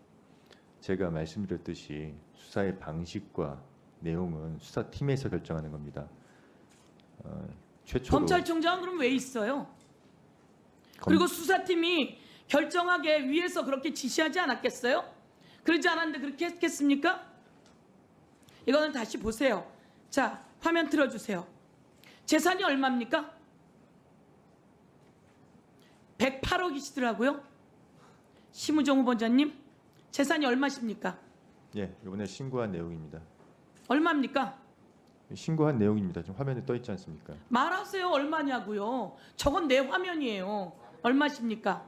제가 말씀드렸듯이 수사의 방식과 내용은 수사팀에서 결정하는 겁니다. 최초로 검찰총장은 그럼 왜 있어요? 그리고 수사팀이 결정하게 위에서 그렇게 지시하지 않았겠어요? 그러지 않았는데 그렇게 했겠습니까? 이거는 다시 보세요. 자, 화면 틀어주세요. 재산이 얼마입니까? 108억이시더라고요. 심우정 후보자님, 재산이 얼마십니까? 예, 이번에 신고한 내용입니다. 얼마입니까? 신고한 내용입니다. 지금 화면에 떠 있지 않습니까? 말하세요. 얼마냐고요. 저건 내 화면이에요. 얼마십니까?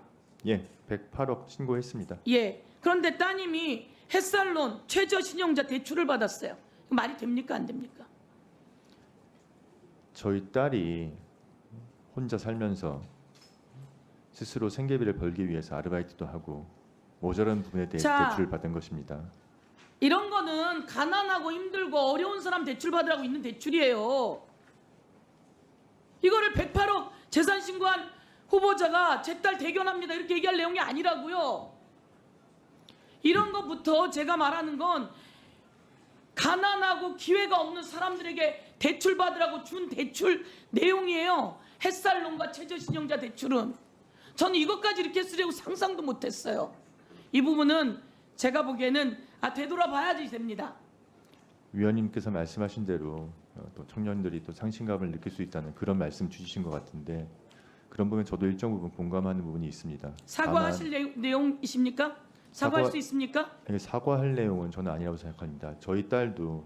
예, 108억 신고했습니다. 예. 그런데 따님이 햇살론 최저신용자 대출을 받았어요. 말이 됩니까? 안 됩니까? 저희 딸이 혼자 살면서 스스로 생계비를 벌기 위해서 아르바이트도 하고 모자란 부분에 대해 자, 대출을 받은 것입니다. 이런 거는 가난하고 힘들고 어려운 사람 대출 받으라고 있는 대출이에요. 이거를 108억 재산 신고한 후보자가 제 딸 대견합니다 이렇게 얘기할 내용이 아니라고요. 이런 것부터 제가 말하는 건 가난하고 기회가 없는 사람들에게 대출 받으라고 준 대출 내용이에요. 햇살론과 최저신용자 대출은. 저는 이것까지 이렇게 쓰려고 상상도 못했어요. 이 부분은 제가 보기에는 되돌아봐야지 됩니다. 위원님께서 말씀하신 대로 또 청년들이 또 상실감을 느낄 수 있다는 그런 말씀 주신 것 같은데 그런 부분 저도 일정 부분 공감하는 부분이 있습니다. 사과하실 내용이십니까? 사과할 사과- 수 있습니까? 사과할 내용은 저는 아니라고 생각합니다. 저희 딸도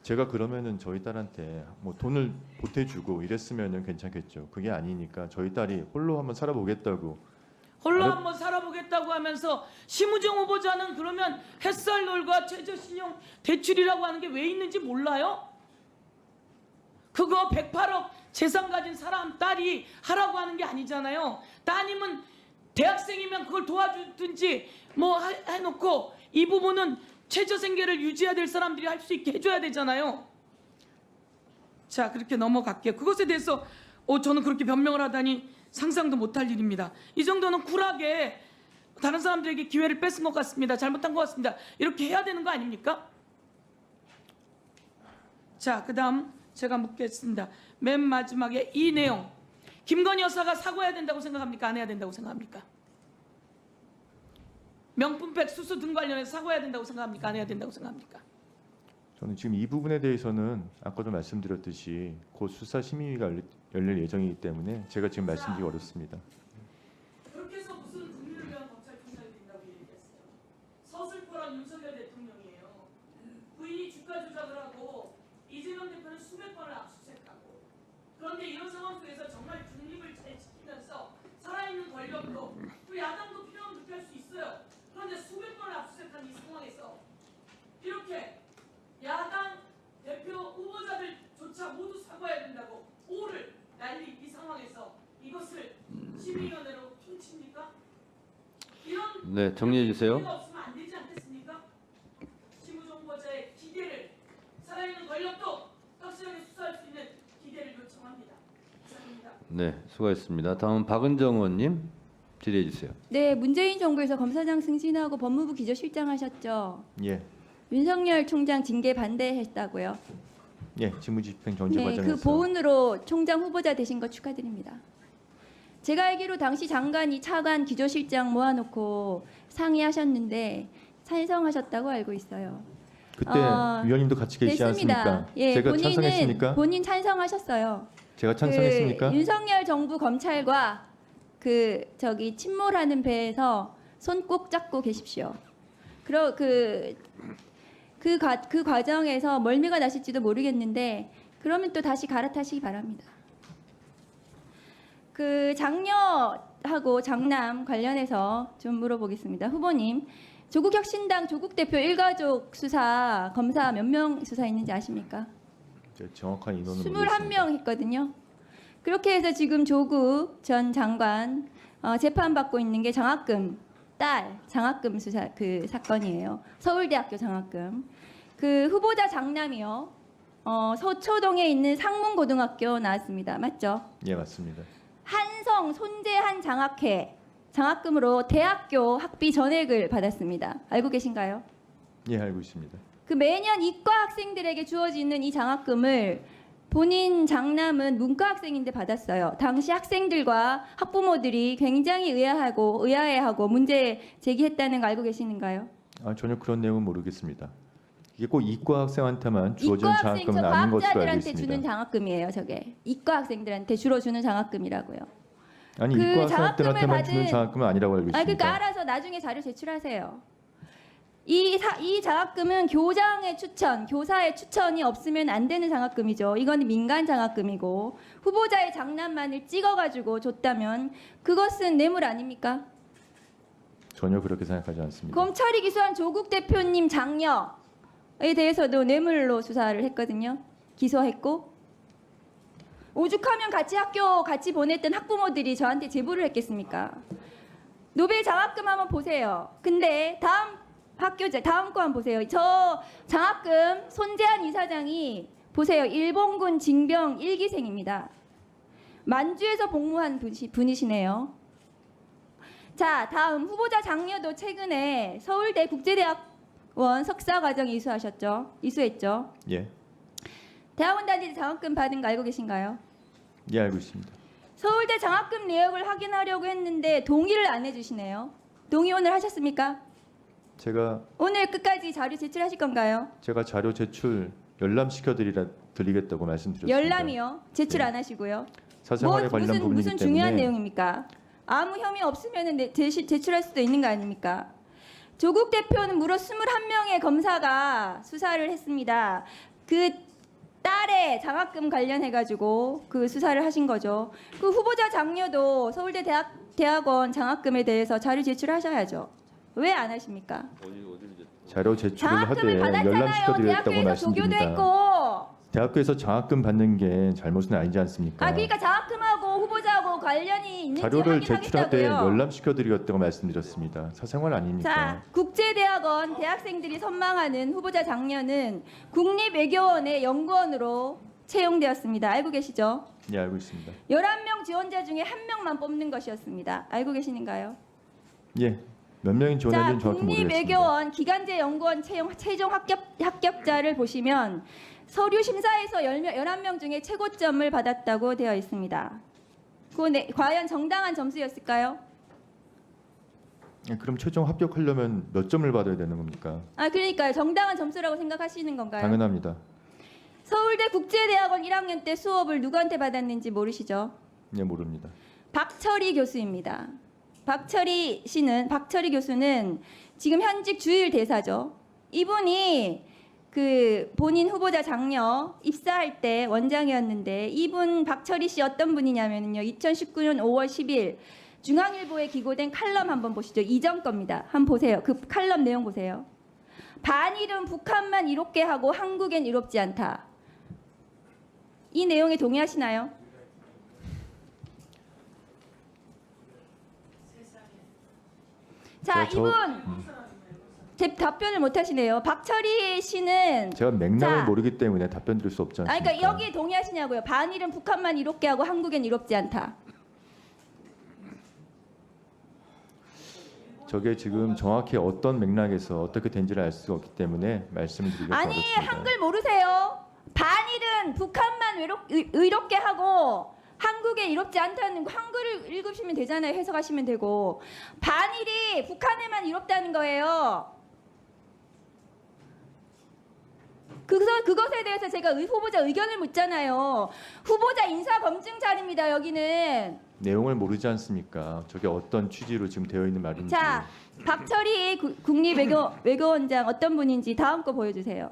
제가 그러면은 저희 딸한테 뭐 돈을 보태주고 이랬으면은 괜찮겠죠. 그게 아니니까 저희 딸이 홀로 한번 살아보겠다고 홀로 한번 살아보겠다고 하면서 심우정 후보자는 그러면 햇살놀과 최저신용 대출이라고 하는 게 왜 있는지 몰라요? 그거 108억 재산 가진 사람 딸이 하라고 하는 게 아니잖아요. 따님은 대학생이면 그걸 도와주든지 뭐 해놓고 이 부분은 최저 생계를 유지해야 될 사람들이 할 수 있게 해줘야 되잖아요. 자, 그렇게 넘어갈게요. 그것에 대해서 저는 그렇게 변명을 하다니 상상도 못할 일입니다. 이 정도는 쿨하게 다른 사람들에게 기회를 뺏은 것 같습니다. 잘못한 것 같습니다. 이렇게 해야 되는 거 아닙니까? 자, 그다음 제가 묻겠습니다. 맨 마지막에 이 내용, 김건희 여사가 사과해야 된다고 생각합니까? 안 해야 된다고 생각합니까? 명품백 수수 등 관련해서 사과해야 된다고 생각합니까? 안 해야 된다고 생각합니까? 저는 지금 이 부분에 대해서는 아까도 말씀드렸듯이 곧 수사 심의위가 열릴 예정이기 때문에 제가 지금 말씀드리기 어렵습니다. 그렇게 해서 무슨 국민을 위한 검찰총장이 된다고 얘기했어요. 서슬퍼런 윤석열 대통령이에요. 부인이 주가 조작을 하고 이재명 대표는 수백 번을 압수수색하고, 그런데 이런 상황 속에서 정말 중립을 잘 지키면서 살아있는 권력도 또 야당도 필요하면 그렇게 할 수 있어요. 그런데 수백 번을 압수수색한 이 상황에서 이렇게 야당 대표 후보자들조차 모두 사과해야 된다고 오를 날린 이 상황에서 이것을 심의위원회로 퉁칩니까? 이런 네, 정리해 주세요. 기회가 없으면 안 되지 않겠습니까? 심우정보자의 기대를, 살아있는 권력도 확실하게 수사할 수 있는 기대를 요청합니다. 이상입니다. 네, 수고하셨습니다. 다음 박은정 의원님 질의해 주세요. 네, 문재인 정부에서 검사장 승진하고 법무부 기조실장 하셨죠. 예, 윤석열 총장 징계 반대했다고요. 예, 직무집행 정지 네, 과정에서 그 보훈으로 총장 후보자 되신 거 축하드립니다. 제가 알기로 당시 장관이 차관 기조실장 모아놓고 상의하셨는데 찬성하셨다고 알고 있어요. 그때 위원님도 같이 계시지 않습니까? 됐습니다. 예, 제가 본인은 찬성했습니까? 본인 찬성하셨어요. 제가 찬성했습니까? 그 윤석열 정부 검찰과 그 침몰하는 배에서 손 꼭 잡고 계십시오. 그 과정에서 멀미가 나실지도 모르겠는데 그러면 또 다시 갈아타시기 바랍니다. 그 장녀하고 장남 관련해서 좀 물어보겠습니다. 후보님, 조국혁신당 조국 대표 일가족 수사 검사 몇 명 수사했는지 아십니까? 정확한 인원은 모르겠습니다. 21명 했거든요. 그렇게 해서 지금 조국 전 장관 재판받고 있는 게 장학금, 딸 장학금 수사 그 사건이에요. 서울대학교 장학금. 그 후보자 장남이요. 서초동에 있는 상문고등학교 나왔습니다. 맞죠? 예, 맞습니다. 한성 손재한 장학회 장학금으로 대학교 학비 전액을 받았습니다. 알고 계신가요? 예, 알고 있습니다. 그 매년 이과 학생들에게 주어지는 이 장학금을 본인 장남은 문과 학생인데 받았어요. 당시 학생들과 학부모들이 굉장히 의아해하고 문제 제기했다는 거 알고 계시는가요? 전혀 그런 내용은 모르겠습니다. 이게 꼭 이과 학생한테만 주어지는 이과 학생, 장학금은 아닌 것으로 알고 과학자들한테 주는 있습니다. 장학금이에요. 저게 이과 학생들한테 주로 주는 장학금이라고요. 아니, 그 이과 장학금을 학생들한테만 주는 받은- 장학금은 아니라고 알고 있습니다. 그러니까 알아서 나중에 자료 제출하세요. 이 장학금은 교장의 추천, 교사의 추천이 없으면 안 되는 장학금이죠. 이건 민간 장학금이고 후보자의 장남만을 찍어가지고 줬다면 그것은 뇌물 아닙니까? 전혀 그렇게 생각하지 않습니다. 검찰이 기소한 조국 대표님 장녀에 대해서도 뇌물로 수사를 했거든요. 기소했고 오죽하면 같이 보냈던 학부모들이 저한테 제보를 했겠습니까? 노벨 장학금 한번 보세요. 근데 다음 거 한번 보세요. 저 장학금 손재한 이사장이 보세요. 일본군 징병 1기생입니다. 만주에서 복무한 분이시네요. 자, 다음 후보자 장녀도 최근에 서울대 국제대학원 석사과정 이수했죠. 예, 대학원 다닐 때 장학금 받은 거 알고 계신가요? 예, 알고 있습니다. 서울대 장학금 내역을 확인하려고 했는데 동의를 안 해주시네요. 동의 오늘 하셨습니까? 제가 오늘 끝까지 자료 제출하실 건가요? 자료 제출 열람시켜 드리겠다고 말씀드렸습니다. 열람이요. 제출 네. 안 하시고요. 사생활에 관련 부분이기 무슨 때문에 중요한 내용입니까? 아무 혐의 없으면 제출할 수도 있는 거 아닙니까? 조국 대표는 무려 21명의 검사가 수사를 했습니다. 그 딸의 장학금 관련해가지고 그 수사를 하신 거죠. 그 후보자 장녀도 서울대 대학원 장학금에 대해서 자료 제출하셔야죠. 왜 안 하십니까? 자료 제출을 하되 장학금을 열람시켜 받았잖아요. 드렸다고 대학교에서 조교도 말씀드립니다. 했고. 대학교에서 장학금 받는 게 잘못은 아니지 않습니까? 그러니까 장학금하고 후보자하고 관련이 있는지 자료를 제출하되 확인하겠다고요. 열람시켜 드렸다고 말씀드렸습니다. 사생활 아닙니까? 자, 국제대학원 대학생들이 선망하는 후보자 장녀는 국립외교원의 연구원으로 채용되었습니다. 알고 계시죠? 예, 알고 있습니다. 11명 지원자 중에 1명만 뽑는 것이었습니다. 알고 계시는가요? 예, 몇 명이 자, 지원했는지 정확히 모르겠습니다. 국립외교원 기간제 연구원 최종 합격자를 보시면 서류 심사에서 11명 중에 최고점을 받았다고 되어 있습니다. 과연 정당한 점수였을까요? 그럼 최종 합격하려면 몇 점을 받아야 되는 겁니까? 그러니까요. 정당한 점수라고 생각하시는 건가요? 당연합니다. 서울대 국제대학원 1학년 때 수업을 누구한테 받았는지 모르시죠? 네, 모릅니다. 박철희 교수입니다. 박철희 교수는 지금 현직 주일 대사죠. 이분이 그 본인 후보자 장녀 입사할 때 원장이었는데, 이분 박철희 씨 어떤 분이냐면요. 2019년 5월 10일 중앙일보에 기고된 칼럼 한번 보시죠. 이전 겁니다. 한번 보세요. 그 칼럼 내용 보세요. 반일은 북한만 이롭게 하고 한국엔 이롭지 않다. 이 내용에 동의하시나요? 자, 이분 제 답변을 못 하시네요. 박철희 씨는 제가 맥락을 자, 모르기 때문에 답변 드릴 수 없지 않습니까? 그러니까 여기에 동의하시냐고요. 반일은 북한만 이롭게 하고 한국엔 이롭지 않다. 저게 지금 정확히 어떤 맥락에서 어떻게 된지를 알 수가 없기 때문에 말씀을 드리기가 아니, 어렵습니다. 한글 모르세요? 반일은 북한만 의롭게 하고 한국에 이롭지 않다는 거, 한글을 읽으시면 되잖아요. 해석하시면 되고. 반일이 북한에만 이롭다는 거예요. 그것에 대해서 제가 후보자 의견을 묻잖아요. 후보자 인사 검증 자리입니다. 여기는. 내용을 모르지 않습니까? 저게 어떤 취지로 지금 되어 있는 말인지. 자, 박철희 국립외교원장 어떤 분인지 다음 거 보여주세요.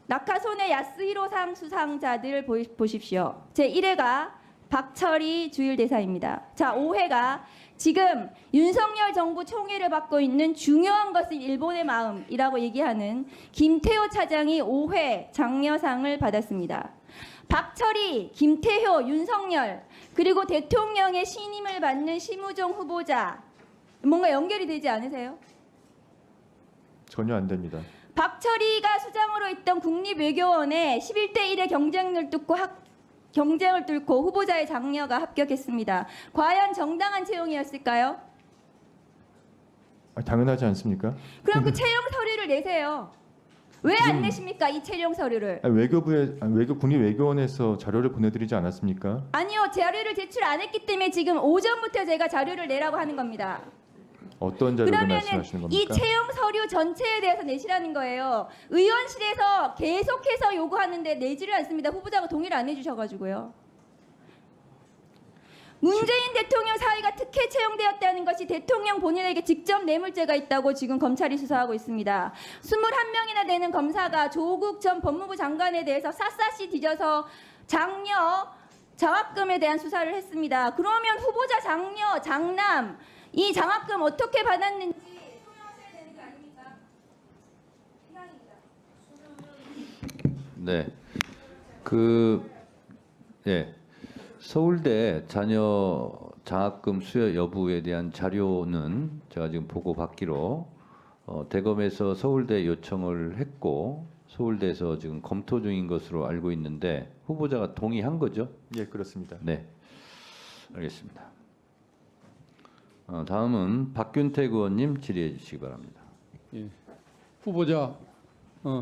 낙하손의 야스히로상 수상자들 보십시오. 제1회가 박철희 주일대사입니다. 자, 5회가 지금 윤석열 정부 총애를 받고 있는 중요한 것은 일본의 마음이라고 얘기하는 김태호 차장이 5회 장려상을 받았습니다. 박철희, 김태효, 윤석열, 그리고 대통령의 신임을 받는 심우종 후보자, 뭔가 연결이 되지 않으세요? 전혀 안 됩니다. 박철희가 수장으로 있던 국립외교원에 11대 1의 경쟁을 뚫고 후보자의 장녀가 합격했습니다. 과연 정당한 채용이었을까요? 당연하지 않습니까? 그럼 그 채용 서류를 내세요. 왜 안 내십니까? 이 채용 서류를. 국립외교원에서 자료를 보내드리지 않았습니까? 아니요. 자료를 제출 안 했기 때문에 지금 오전부터 제가 자료를 내라고 하는 겁니다. 어떤 자료를 그러면은 말씀하시는 이 겁니까? 채용 서류 전체에 대해서 내시라는 거예요. 의원실에서 계속해서 요구하는데 내지를 않습니다. 후보자가 동의를 안 해주셔가지고요. 문재인 대통령 사위가 특혜 채용되었다는 것이 대통령 본인에게 직접 뇌물죄가 있다고 지금 검찰이 수사하고 있습니다. 21명이나 되는 검사가 조국 전 법무부 장관에 대해서 샅샅이 뒤져서 장녀 장학금에 대한 수사를 했습니다. 그러면 후보자 장녀, 장남 이 장학금 어떻게 받았는지 소명하셔야 되는 거 아닙니까? 네. 서울대 자녀 장학금 수여 여부에 대한 자료는 제가 지금 보고받기로 대검에서 서울대 요청을 했고 서울대에서 지금 검토 중인 것으로 알고 있는데 후보자가 동의한 거죠? 예, 그렇습니다. 네, 알겠습니다. 다음은 박균택 의원님 질의해 주시기 바랍니다. 예. 후보자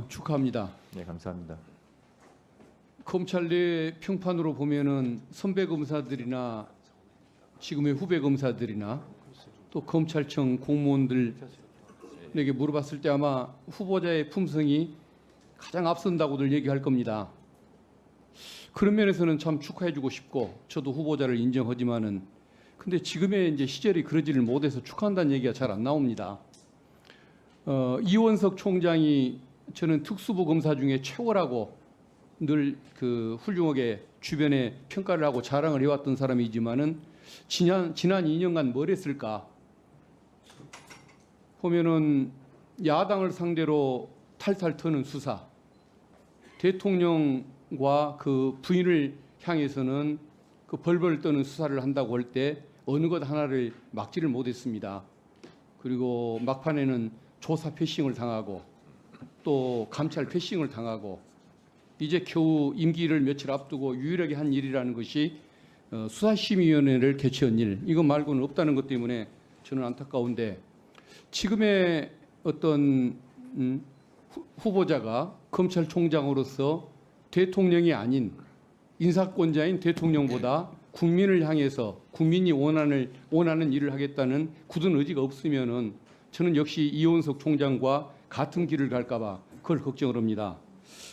축하합니다. 네, 감사합니다. 검찰 내 평판으로 보면은 선배 검사들이나 지금의 후배 검사들이나 또 검찰청 공무원들에게 물어봤을 때 아마 후보자의 품성이 가장 앞선다고들 얘기할 겁니다. 그런 면에서는 참 축하해주고 싶고 저도 후보자를 인정하지만은 근데 지금의 이제 시절이 그러지를 못해서 축하한다는 얘기가 잘 안 나옵니다. 이원석 총장이 저는 특수부 검사 중에 최고라고 늘 그 훌륭하게 주변에 평가를 하고 자랑을 해왔던 사람이지만은 지난 2년간 뭘 했을까 보면은 야당을 상대로 탈탈 터는 수사, 대통령과 그 부인을 향해서는 그 벌벌 떠는 수사를 한다고 할 때 어느 것 하나를 막지를 못했습니다. 그리고 막판에는 조사 패싱을 당하고 또 감찰 패싱을 당하고 이제 겨우 임기를 며칠 앞두고 유일하게 한 일이라는 것이 수사심의위원회를 개최한 일, 이거 말고는 없다는 것 때문에 저는 안타까운데 지금의 어떤 후보자가 검찰총장으로서 대통령이 아닌 인사권자인 대통령보다 국민을 향해서 국민이 원하는 일을 하겠다는 굳은 의지가 없으면은 저는 역시 이원석 총장과 같은 길을 갈까봐 그걸 걱정을 합니다.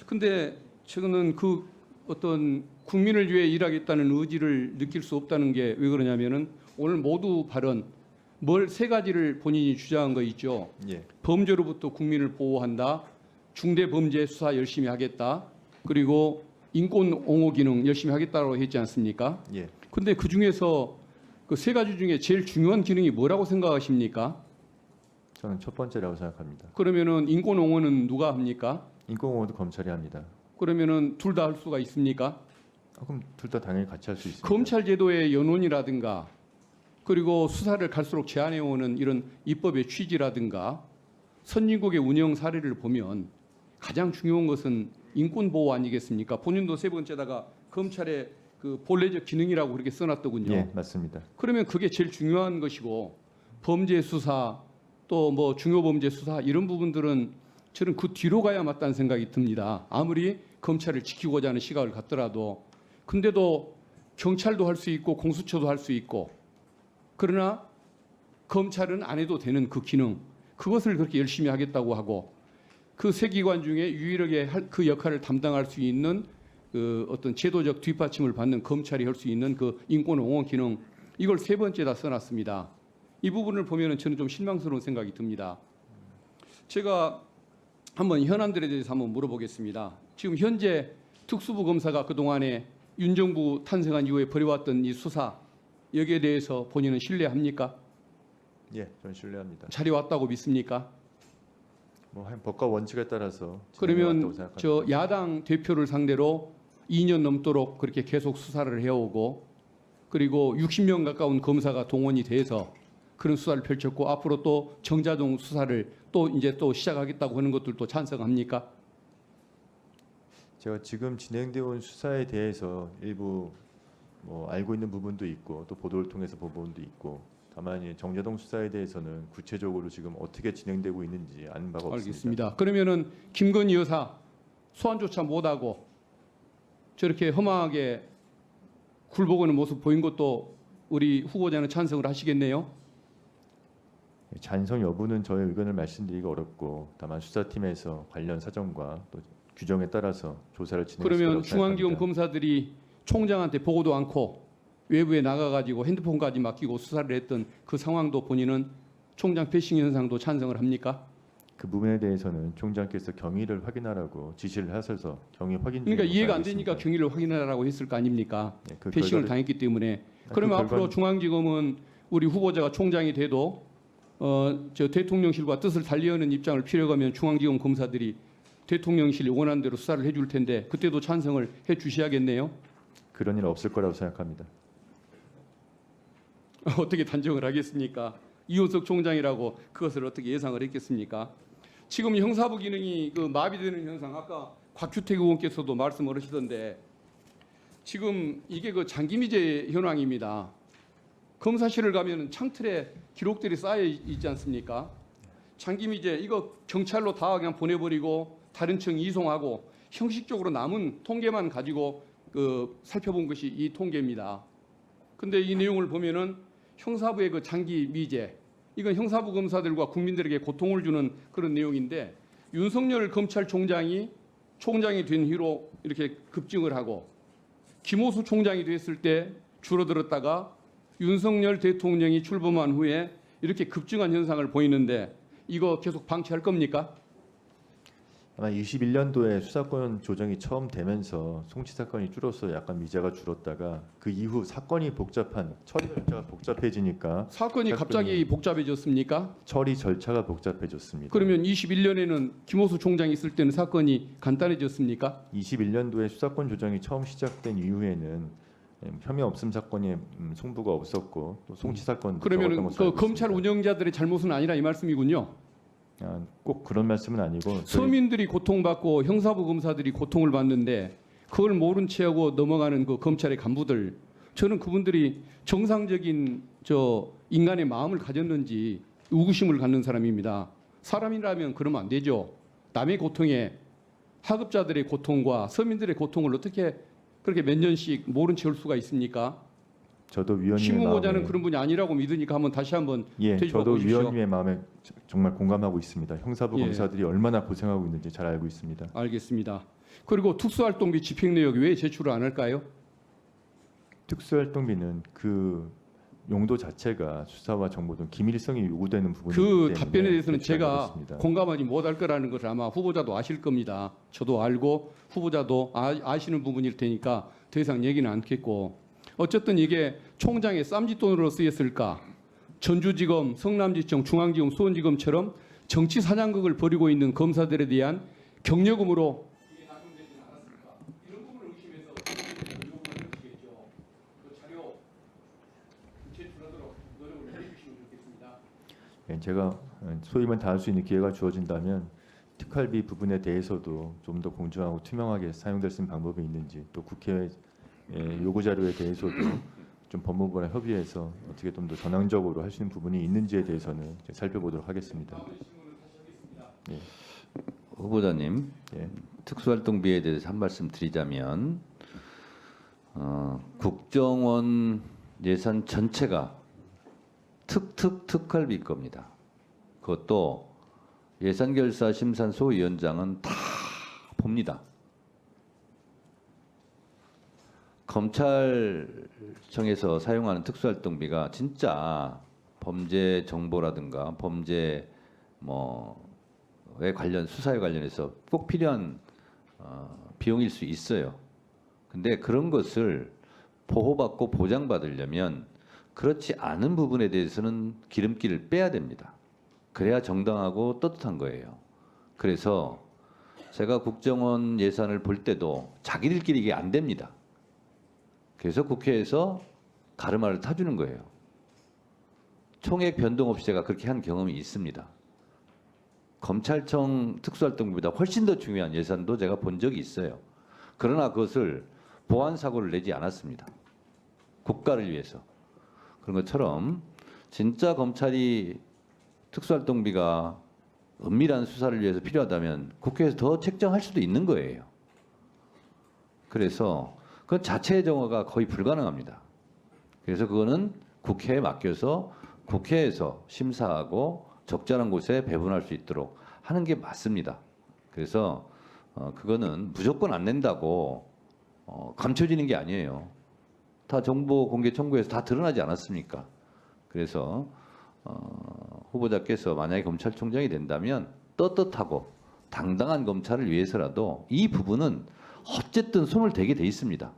근데 저는 그 어떤 국민을 위해 일하겠다는 의지를 느낄 수 없다는 게 왜 그러냐면은 오늘 모두 발언 세 가지를 본인이 주장한 거 있죠. 예. 범죄로부터 국민을 보호한다. 중대 범죄 수사 열심히 하겠다. 그리고 인권 옹호 기능 열심히 하겠다고 했지 않습니까? 예. 근데 그 중에서 그 세 가지 중에 제일 중요한 기능이 뭐라고 생각하십니까? 저는 첫 번째라고 생각합니다. 그러면은 인권 옹호는 누가 합니까? 인권공호도 검찰이 합니다. 그러면은 둘 다 할 수가 있습니까? 그럼 둘 다 당연히 같이 할 수 있습니다. 검찰 제도의 연원이라든가 그리고 수사를 갈수록 제한해 오는 이런 입법의 취지라든가 선진국의 운영 사례를 보면 가장 중요한 것은 인권 보호 아니겠습니까? 본인도 세 번째다가 검찰의 그 본래적 기능이라고 그렇게 써놨더군요. 예, 맞습니다. 그러면 그게 제일 중요한 것이고 범죄 수사 또 뭐 중요 범죄 수사 이런 부분들은 저는 그 뒤로 가야 맞다는 생각이 듭니다. 아무리 검찰을 지키고자 하는 시각을 갖더라도 근데도 경찰도 할 수 있고 공수처도 할 수 있고 그러나 검찰은 안 해도 되는 그 기능 그것을 그렇게 열심히 하겠다고 하고 그 세 기관 중에 유일하게 그 역할을 담당할 수 있는 그 어떤 제도적 뒷받침을 받는 검찰이 할 수 있는 그 인권 옹호 기능 이걸 세 번째다 써놨습니다. 이 부분을 보면은 저는 좀 실망스러운 생각이 듭니다. 제가 한번 현안들에 대해서 한번 물어보겠습니다. 지금 현재 특수부 검사가 그 동안에 윤 정부 탄생한 이후에 벌여왔던 이 수사 여기에 대해서 본인은 신뢰합니까? 예, 저는 신뢰합니다. 잘해왔다고 믿습니까? 뭐 법과 원칙에 따라서 진행해왔다고 그러면 생각합니다. 저 야당 대표를 상대로 2년 넘도록 그렇게 계속 수사를 해오고 그리고 60명 가까운 검사가 동원이 돼서 그런 수사를 펼쳤고 앞으로 또 정자동 수사를 또 이제 또 시작하겠다고 하는 것들도 찬성합니까? 제가 지금 진행되어 온 수사에 대해서 일부 뭐 알고 있는 부분도 있고 또 보도를 통해서 본 부분도 있고 다만 이 정자동 수사에 대해서는 구체적으로 지금 어떻게 진행되고 있는지 아는 바가 없습니다. 알겠습니다. 그러면은 김건희 여사 소환조차 못하고 저렇게 허망하게 굴복하는 모습 보인 것도 우리 후보자는 찬성을 하시겠네요. 찬성 여부는 저의 의견을 말씀드리기가 어렵고 다만 수사팀에서 관련 사정과 또 규정에 따라서 조사를 진행할 그러면 거라고 중앙지검 생각합니다. 검사들이 총장한테 보고도 않고 외부에 나가가지고 핸드폰까지 맡기고 수사를 했던 그 상황도 본인은 총장 패싱 현상도 찬성을 합니까? 그 부분에 대해서는 총장께서 경위를 확인하라고 지시를 하셔서 경위 확인 중인 그러니까 것으로 이해가 안 알고 되니까 있습니다. 경위를 확인하라고 했을 거 아닙니까? 네, 그 패싱을 결과를- 당했기 때문에. 그 그러면 앞으로 결과는- 중앙지검은 우리 후보자가 총장이 돼도 저 대통령실과 뜻을 달리하는 입장을 피력하면 중앙지검 검사들이 대통령실이 원하는 대로 수사를 해줄 텐데 그때도 찬성을 해 주셔야겠네요. 그런 일 없을 거라고 생각합니다. 어떻게 단정을 하겠습니까? 이원석 총장이라고 그것을 어떻게 예상을 했겠습니까? 지금 형사부 기능이 그 마비되는 현상 아까 곽규택 의원께서도 말씀을 하시던데 지금 이게 그 장기미제 현황입니다. 검사실을 가면 창틀에 기록들이 쌓여 있지 않습니까? 장기미제 이거 경찰로 다 그냥 보내버리고 다른 청 이송하고 형식적으로 남은 통계만 가지고 그 살펴본 것이 이 통계입니다. 근데 이 내용을 보면은 형사부의 그 장기 미제 이건 형사부 검사들과 국민들에게 고통을 주는 그런 내용인데 윤석열 검찰총장이 총장이 된 후로 이렇게 급증을 하고 김호수 총장이 됐을 때 줄어들었다가 윤석열 대통령이 출범한 후에 이렇게 급증한 현상을 보이는데 이거 계속 방치할 겁니까? 아마 21년도에 수사권 조정이 처음 되면서 송치 사건이 줄어서 약간 미제가 줄었다가 그 이후 사건이 복잡한 처리 절차가 복잡해지니까 사건이 갑자기 복잡해졌습니까? 처리 절차가 복잡해졌습니다. 그러면 21년에는 김호수 총장이 있을 때는 사건이 간단해졌습니까? 21년도에 수사권 조정이 처음 시작된 이후에는 혐의 없음 사건에 송부가 없었고 또 송치 사건 그러면 그 검찰 운영자들의 잘못은 아니라 이 말씀이군요. 꼭 그런 말씀은 아니고 저희 서민들이 고통받고 형사부 검사들이 고통을 받는데 그걸 모른 채하고 넘어가는 그 검찰의 간부들 저는 그분들이 정상적인 저 인간의 마음을 가졌는지 의구심을 갖는 사람입니다. 사람이라면 그러면 안 되죠. 남의 고통에 하급자들의 고통과 서민들의 고통을 어떻게 그렇게 몇 년씩 모른 채 올 수가 있습니까? 저도 위원님의 심우보자는 마음에 그런 분이 아니라고 믿으니까 한번 다시 한번 예, 되짚어 저도 보십시오. 위원님의 마음에 정말 공감하고 있습니다. 형사부 예. 검사들이 얼마나 고생하고 있는지 잘 알고 있습니다. 알겠습니다. 그리고 특수활동비 집행 내역 왜 제출을 안 할까요? 특수활동비는 그 용도 자체가 수사와 정보 등 기밀성이 요구되는 부분이기 그 때문에 답변에 대해서는 제출하게 제가 됐습니다. 공감하지 못할 거라는 것을 아마 후보자도 아실 겁니다. 저도 알고 후보자도 아시는 부분일 테니까 더 이상 얘기는 않겠고, 어쨌든 이게 총장의 쌈짓돈으로 쓰였을까? 전주지검, 성남지청, 중앙지검, 수원지검처럼 정치 사냥극을 벌이고 있는 검사들에 대한 경력금으로 이게 낙용되지는 않았을까? 이런 부분을 의심해서 요구를 하시겠죠. 그 자료 제출하도록 노력을 해주시면 좋겠습니다. 예, 제가 소임을 다할 수 있는 기회가 주어진다면 특활비 부분에 대해서도 좀 더 공정하고 투명하게 사용될 수 있는 방법이 있는지, 또 국회 요구 자료에 대해서도 좀 법무부랑 협의해서 어떻게 좀 더 전향적으로 할 수 있는 부분이 있는지에 대해서는 이제 살펴보도록 하겠습니다. 예. 후보자님, 예. 특수활동비에 대해서 한 말씀 드리자면 국정원 예산 전체가 특활비 겁니다. 그것도 예산결사심사소위원장은 다 봅니다. 검찰청에서 사용하는 특수활동비가 진짜 범죄 정보라든가 범죄 에 관련 수사에 관련해서 꼭 필요한 비용일 수 있어요. 근데 그런 것을 보호받고 보장받으려면 그렇지 않은 부분에 대해서는 기름기를 빼야 됩니다. 그래야 정당하고 떳떳한 거예요. 그래서 제가 국정원 예산을 볼 때도 자기들끼리 이게 안 됩니다. 그래서 국회에서 가르마를 타주는 거예요. 총액 변동 없이 제가 그렇게 한 경험이 있습니다. 검찰청 특수활동비보다 훨씬 더 중요한 예산도 제가 본 적이 있어요. 그러나 그것을 보안 사고를 내지 않았습니다. 국가를 위해서. 그런 것처럼 진짜 검찰이 특수활동비가 은밀한 수사를 위해서 필요하다면 국회에서 더 책정할 수도 있는 거예요. 그래서 그건 자체 정화가 거의 불가능합니다. 그래서 그거는 국회에 맡겨서 국회에서 심사하고 적절한 곳에 배분할 수 있도록 하는 게 맞습니다. 그래서 그거는 무조건 안 낸다고 감춰지는 게 아니에요. 다 정보 공개 청구에서 다 드러나지 않았습니까? 그래서 후보자께서 만약에 검찰총장이 된다면 떳떳하고 당당한 검찰을 위해서라도 이 부분은 어쨌든 손을 대게 돼 있습니다.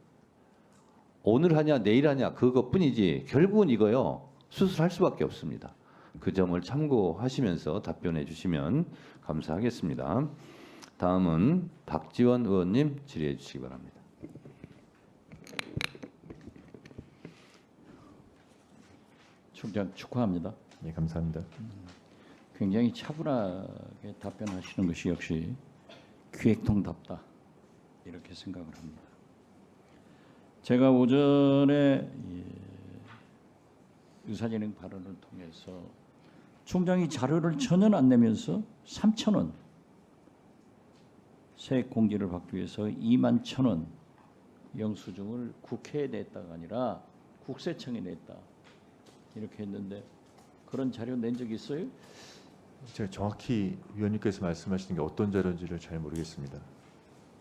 오늘 하냐 내일 하냐 그것뿐이지 결국은 이거요 수술할 수밖에 없습니다. 그 점을 참고하시면서 답변해 주시면 감사하겠습니다. 다음은 박지원 의원님 질의해 주시기 바랍니다. 총장 축하합니다. 예, 감사합니다. 굉장히 차분하게 답변하시는 것이 역시 기획통답다 이렇게 생각을 합니다. 제가 오전에 의사진행 발언을 통해서 총장이 자료를 전혀 안 내면서 3,000원 세액 공제를 받기 위해서 21,000원 영수증을 국회에 냈다가 아니라 국세청에 냈다 이렇게 했는데 그런 자료 낸 적 있어요? 제가 정확히 위원님께서 말씀하시는 게 어떤 자료인지를 잘 모르겠습니다.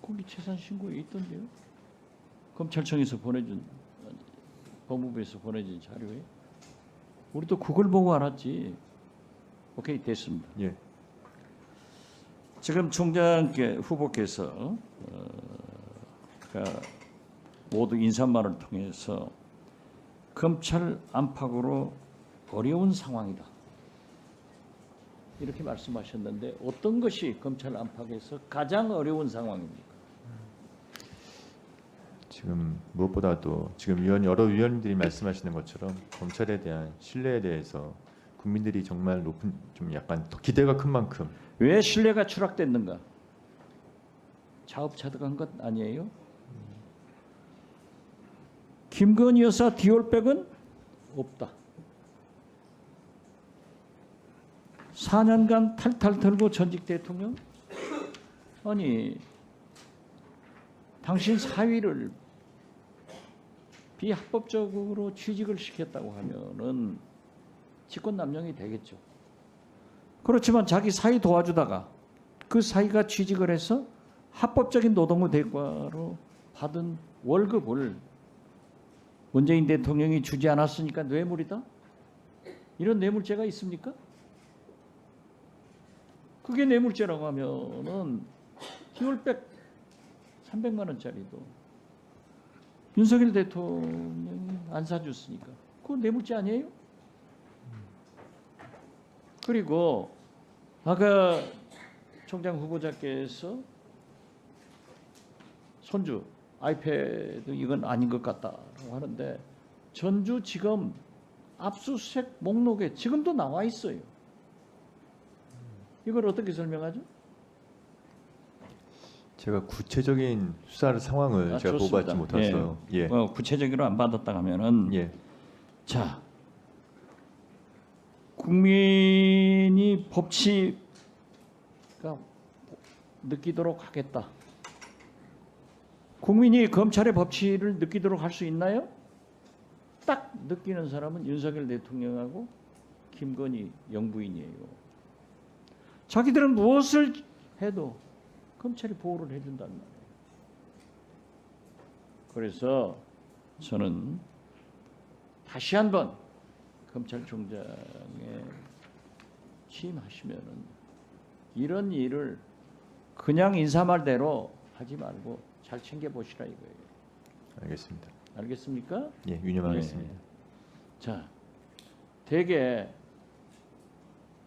거기 재산 신고에 있던데요. 검찰청에서 보내준 법무부에서 보내준 자료에 우리도 그걸 보고 알았지. 오케이 됐습니다. 예. 지금 총장께 후보께서 모두 인사말을 통해서 검찰 안팎으로 어려운 상황이다. 이렇게 말씀하셨는데 어떤 것이 검찰 안팎에서 가장 어려운 상황입니까? 지금 무엇보다도 지금 여러 위원님들이 말씀하시는 것처럼 검찰에 대한 신뢰에 대해서 국민들이 정말 높은 좀 약간 더 기대가 큰 만큼 왜 신뢰가 추락됐는가? 자업자득한 것 아니에요? 김건희 여사 디올백은 없다. 4년간 탈탈 털고 전직 대통령? 아니 당신 사위를 비합법적으로 취직을 시켰다고 하면은 직권남용이 되겠죠. 그렇지만 자기 사위 도와주다가 그 사위가 취직을 해서 합법적인 노동의 대가로 받은 월급을 문재인 대통령이 주지 않았으니까 뇌물이다? 이런 뇌물죄가 있습니까? 그게 뇌물죄라고 하면은 기울백 300만 원짜리도 윤석열 대통령이 안 사줬으니까 그건 뇌물죄 아니에요? 그리고 아까 총장 후보자께서 손주 아이패드 이건 아닌 것 같다고 하는데 전주지검 압수수색 목록에 지금도 나와 있어요. 이걸 어떻게 설명하죠? 제가 구체적인 수사 상황을 제가 보고 좋습니다. 받지 못해서 예. 구체적으로 안 받았다 하면은 예. 자 국민이 법치가 느끼도록 하겠다. 국민이 검찰의 법치를 느끼도록 할 수 있나요? 딱 느끼는 사람은 윤석열 대통령하고 김건희 영부인이에요. 자기들은 무엇을 해도 검찰이 보호를 해준단 말이에요. 그래서 저는 다시 한번 검찰총장에 취임하시면은 이런 일을 그냥 인사말대로 하지 말고 잘 챙겨보시라 이거예요. 알겠습니다. 알겠습니까? 예, 유념하겠습니다. 자, 대개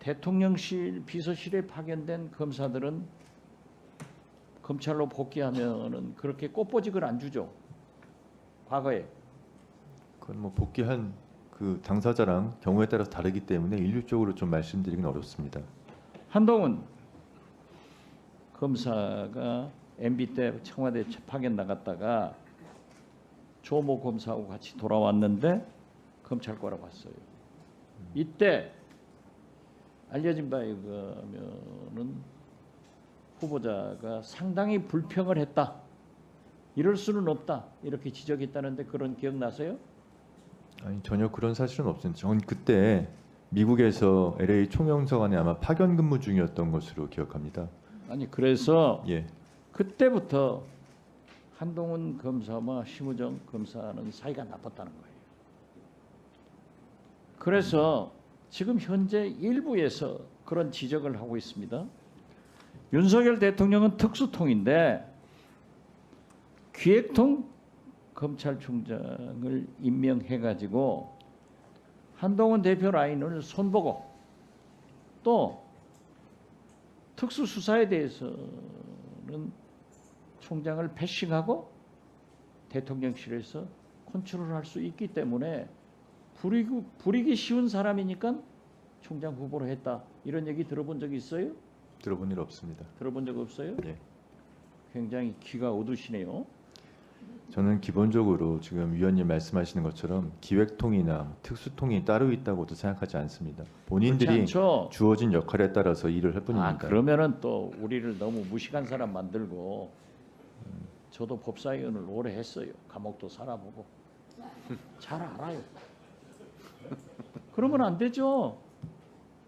대통령실 비서실에 파견된 검사들은 검찰로 복귀하면은 그렇게 꽃보직을 안 주죠. 과거에. 그건 뭐 복귀한 그 당사자랑 경우에 따라서 다르기 때문에 일률적으로 좀 말씀드리긴 어렵습니다. 한동훈 검사가 MB 때 청와대 파견 나갔다가 조모 검사하고 같이 돌아왔는데 검찰과라고 왔어요. 이때 알려진 바에 의하면은 후보자가 상당히 불평을 했다. 이럴 수는 없다. 이렇게 지적했다는데 그런 기억나세요? 아니 전혀 그런 사실은 없습니다. 전 그때 미국에서 LA 총영사관에 아마 파견 근무 중이었던 것으로 기억합니다. 아니 그래서 예. 그때부터 한동훈 검사와 심우정 검사는 사이가 나빴다는 거예요. 그래서 지금 현재 일부에서 그런 지적을 하고 있습니다. 윤석열 대통령은 특수통인데 기획통 검찰총장을 임명해가지고 한동훈 대표 라인을 손보고 또 특수수사에 대해서는 총장을 패싱하고 대통령실에서 컨트롤할 수 있기 때문에 부리기 쉬운 사람이니까 총장 후보로 했다. 이런 얘기 들어본 적 있어요? 들어본 일 없습니다. 들어본 적 없어요? 예. 굉장히 귀가 어두시네요. 저는 기본적으로 지금 위원님 말씀하시는 것처럼 기획통이나 특수통이 따로 있다고도 생각하지 않습니다. 본인들이 그렇지 않죠? 주어진 역할에 따라서 일을 할 뿐입니다. 아 그러면은 또 우리를 너무 무식한 사람 만들고 저도 법사위원을 오래 했어요. 감옥도 살아보고 잘 알아요. 그러면 안 되죠.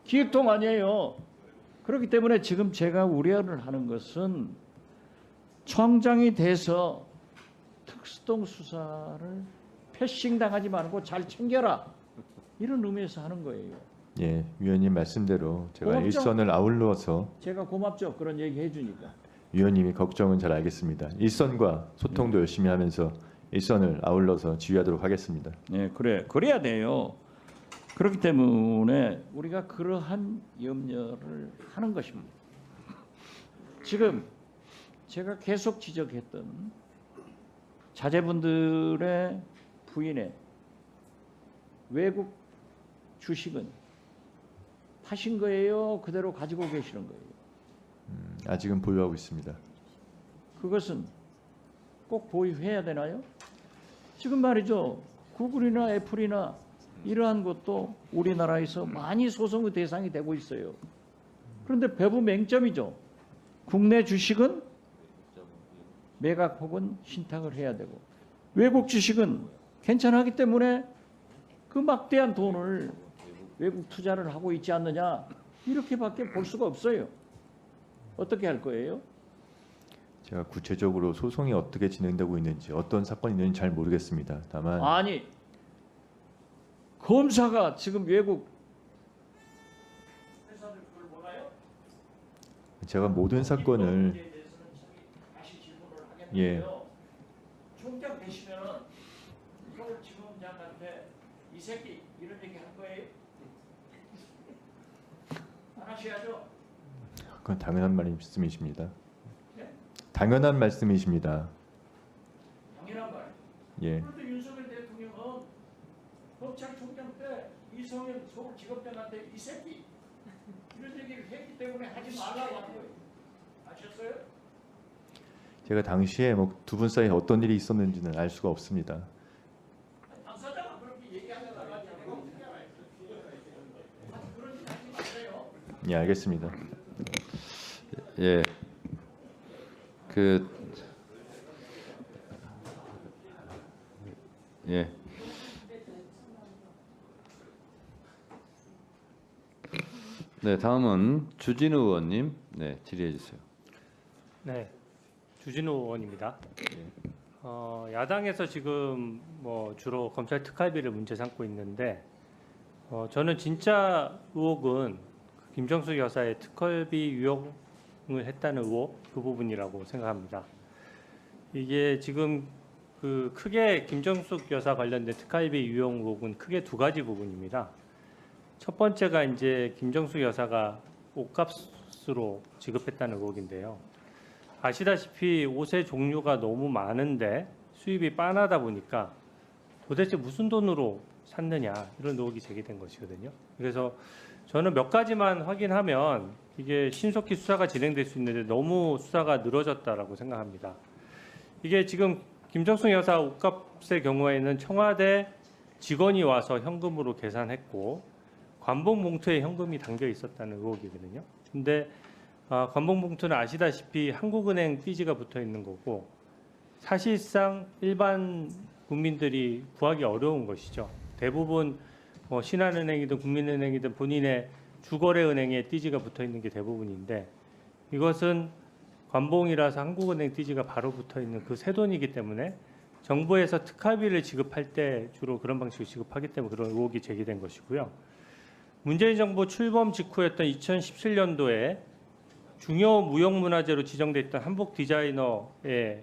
기획통 아니에요. 그렇기 때문에 지금 제가 우려를 하는 것은 청장이 돼서 특수통 수사를 패싱 당하지 말고 잘 챙겨라. 이런 의미에서 하는 거예요. 예, 위원님 말씀대로 제가 고맙죠? 일선을 아울러서 제가 고맙죠. 그런 얘기 해주니까. 위원님이 걱정은 잘 알겠습니다. 일선과 소통도 열심히 하면서 일선을 아울러서 지휘하도록 하겠습니다. 네, 그래야 돼요. 그렇기 때문에 우리가 그러한 염려를 하는 것입니다. 지금 제가 계속 지적했던 자제분들의 부인의 외국 주식은 파신 거예요? 그대로 가지고 계시는 거예요? 아직은 보유하고 있습니다. 그것은 꼭 보유해야 되나요? 지금 말이죠. 구글이나 애플이나 이러한 것도 우리나라에서 많이 소송의 대상이 되고 있어요. 그런데 배부 맹점이죠. 국내 주식은 매각 혹은 신탁을 해야 되고 외국 주식은 괜찮았기 때문에 그 막대한 돈을 외국 투자를 하고 있지 않느냐 이렇게밖에 볼 수가 없어요. 어떻게 할 거예요? 제가 구체적으로 소송이 어떻게 진행되고 있는지 어떤 사건이 있는지 잘 모르겠습니다. 다만 아니 검사가 지금 외국 회사들 그걸 몰라요? 제가 모든 사건을 다시 질문을 예. 하겠는데요. 총장 되시면은 서울지검장한테 이 새끼 이런 얘기 할 거예요? 안 하셔야죠. 그건 당연한 말씀이십니다. 네? 당연한 말씀이십니다. 당연한 말. 예. 그런데 윤석열 대통령은 검찰총장 때 이성현 서울지검장한테 이 새끼 이런 얘기를 했기 때문에 하지 말라고 한 거예요. 아셨어요? 제가 당시에 뭐 두 분 사이에 어떤 일이 있었는지는 알 수가 없습니다. 당사자가 그렇게 얘기하다가 내가 어떻게 알아요? 그런 짓 하지 마세요. 예, 알겠습니다. 예. 예. 네, 다음은 주진우 의원님, 네, 질의해 주세요. 네, 주진우 의원입니다. 야당에서 지금 뭐 주로 검찰 특활비를 문제 삼고 있는데 저는 진짜 의혹은 김정숙 여사의 특활비 유용을 했다는 의혹 그 부분이라고 생각합니다. 이게 지금 그 크게 김정숙 여사 관련된 특활비 유용 의혹은 크게 두 가지 부분입니다. 첫 번째가 이제 김정숙 여사가 옷값으로 지급했다는 의혹인데요. 아시다시피 옷의 종류가 너무 많은데 수입이 빤하다 보니까 도대체 무슨 돈으로 샀느냐 이런 의혹이 제기된 것이거든요. 그래서 저는 몇 가지만 확인하면 이게 신속히 수사가 진행될 수 있는데 너무 수사가 늘어졌다라고 생각합니다. 이게 지금 김정숙 여사 옷값의 경우에는 청와대 직원이 와서 현금으로 계산했고 관봉 봉투에 현금이 담겨 있었다는 의혹이거든요. 근데 관봉 봉투는 아시다시피 한국은행 띠지가 붙어 있는 거고 사실상 일반 국민들이 구하기 어려운 것이죠. 대부분 신한은행이든 국민은행이든 본인의 주거래은행에 띠지가 붙어 있는 게 대부분인데 이것은 관봉이라서 한국은행 띠지가 바로 붙어 있는 그 새 돈이기 때문에 정부에서 특활비를 지급할 때 주로 그런 방식으로 지급하기 때문에 그런 의혹이 제기된 것이고요. 문재인 정부 출범 직후였던 2017년도에 중요 무형문화재로 지정돼 있던 한복 디자이너의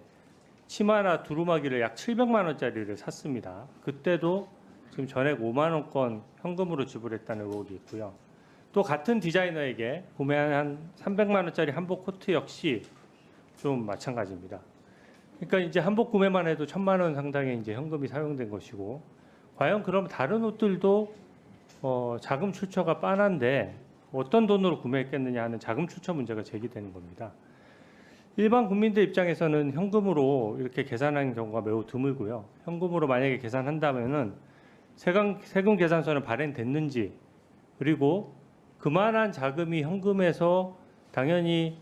치마나 두루마기를 약 700만 원짜리를 샀습니다. 그때도 지금 전액 5만 원권 현금으로 지불했다는 의혹이 있고요. 또 같은 디자이너에게 구매한 한 300만 원짜리 한복 코트 역시 좀 마찬가지입니다. 그러니까 이제 한복 구매만 해도 1,000만 원 상당의 이제 현금이 사용된 것이고 과연 그럼 다른 옷들도 자금 출처가 빤한데 어떤 돈으로 구매했겠느냐 하는 자금 출처 문제가 제기되는 겁니다. 일반 국민들 입장에서는 현금으로 이렇게 계산하는 경우가 매우 드물고요. 현금으로 만약에 계산한다면은 세금 계산서는 발행됐는지 그리고 그만한 자금이 현금에서 당연히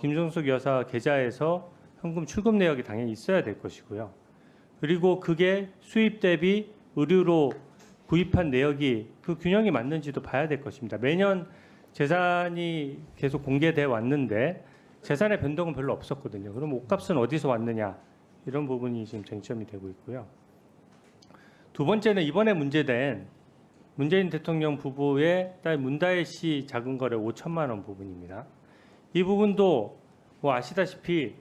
김정숙 여사 계좌에서 현금 출금 내역이 당연히 있어야 될 것이고요. 그리고 그게 수입 대비 의류로 구입한 내역이 그 균형이 맞는지도 봐야 될 것입니다. 매년 재산이 계속 공개돼 왔는데 재산의 변동은 별로 없었거든요. 그럼 옷값은 어디서 왔느냐 이런 부분이 지금 쟁점이 되고 있고요. 두 번째는 이번에 문제된 문재인 대통령 부부의 딸 문다혜 씨 자금 거래 5천만 원 부분입니다. 이 부분도 뭐 아시다시피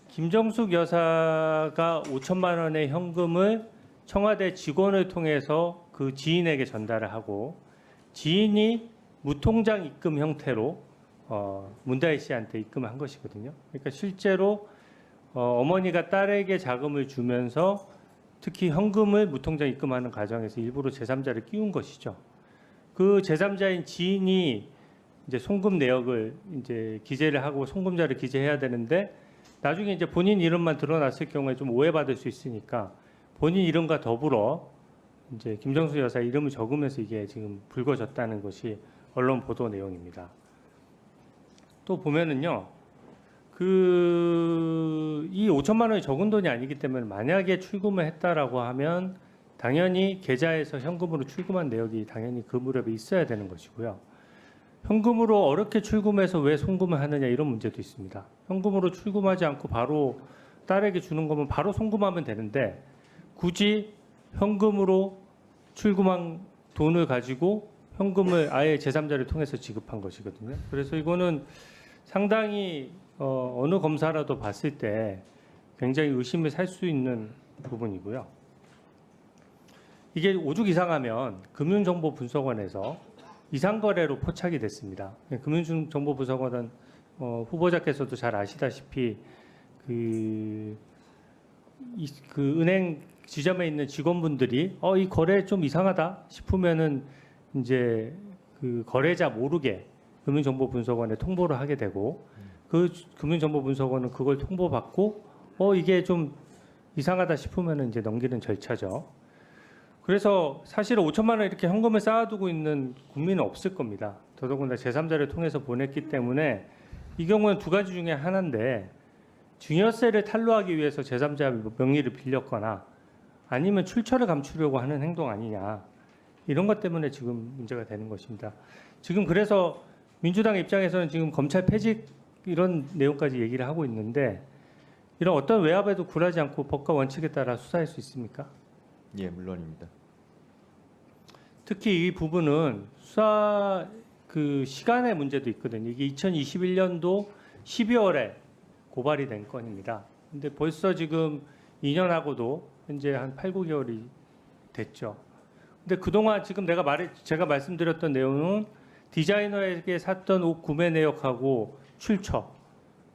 김정숙 여사가 5천만 원의 현금을 청와대 직원을 통해서 그 지인에게 전달을 하고 지인이 무통장 입금 형태로 문다혜 씨한테 입금을 한 것이거든요. 그러니까 실제로 어머니가 딸에게 자금을 주면서 특히 현금을 무통장 입금하는 과정에서 일부러 제3자를 끼운 것이죠. 그 제3자인 지인이 이제 송금 내역을 이제 기재를 하고 송금자를 기재해야 되는데 나중에 이제 본인 이름만 드러났을 경우에 좀 오해받을 수 있으니까 본인 이름과 더불어 이제 김정수 여사 이름을 적으면서 이게 지금 불거졌다는 것이 언론 보도 내용입니다. 또 보면은요, 이 5천만 원이 적은 돈이 아니기 때문에 만약에 출금을 했다라고 하면 당연히 계좌에서 현금으로 출금한 내역이 당연히 그 무렵에 있어야 되는 것이고요. 현금으로 어렵게 출금해서 왜 송금을 하느냐 이런 문제도 있습니다. 현금으로 출금하지 않고 바로 딸에게 주는 거면 바로 송금하면 되는데 굳이 현금으로 출금한 돈을 가지고 현금을 아예 제3자를 통해서 지급한 것이거든요. 그래서 이거는 상당히 어느 검사라도 봤을 때 굉장히 의심을 살 수 있는 부분이고요. 이게 오죽 이상하면 금융정보분석원에서 이상거래로 포착이 됐습니다. 금융정보분석원은 후보자께서도 잘 아시다시피 그 은행 지점에 있는 직원분들이 이 거래 좀 이상하다 싶으면은 이제 그 거래자 모르게 금융정보분석원에 통보를 하게 되고 그 금융정보분석원은 그걸 통보받고 이게 좀 이상하다 싶으면은 이제 넘기는 절차죠. 그래서 사실은 5천만 원 이렇게 현금을 쌓아두고 있는 국민은 없을 겁니다. 더더군다나 제3자를 통해서 보냈기 때문에 이 경우는 두 가지 중에 하나인데 증여세를 탈루하기 위해서 제3자 명의를 빌렸거나 아니면 출처를 감추려고 하는 행동 아니냐 이런 것 때문에 지금 문제가 되는 것입니다. 지금 그래서 민주당 입장에서는 지금 검찰 폐직 이런 내용까지 얘기를 하고 있는데 이런 어떤 외압에도 굴하지 않고 법과 원칙에 따라 수사할 수 있습니까? 예, 물론입니다. 특히 이 부분은 수사 그 시간의 문제도 있거든요. 이게 2021년도 12월에 고발이 된 건입니다. 근데 벌써 지금 2년하고도 현재 한 8, 9개월이 됐죠. 근데 그동안 지금 제가 말씀드렸던 내용은 디자이너에게 샀던 옷 구매 내역하고 출처,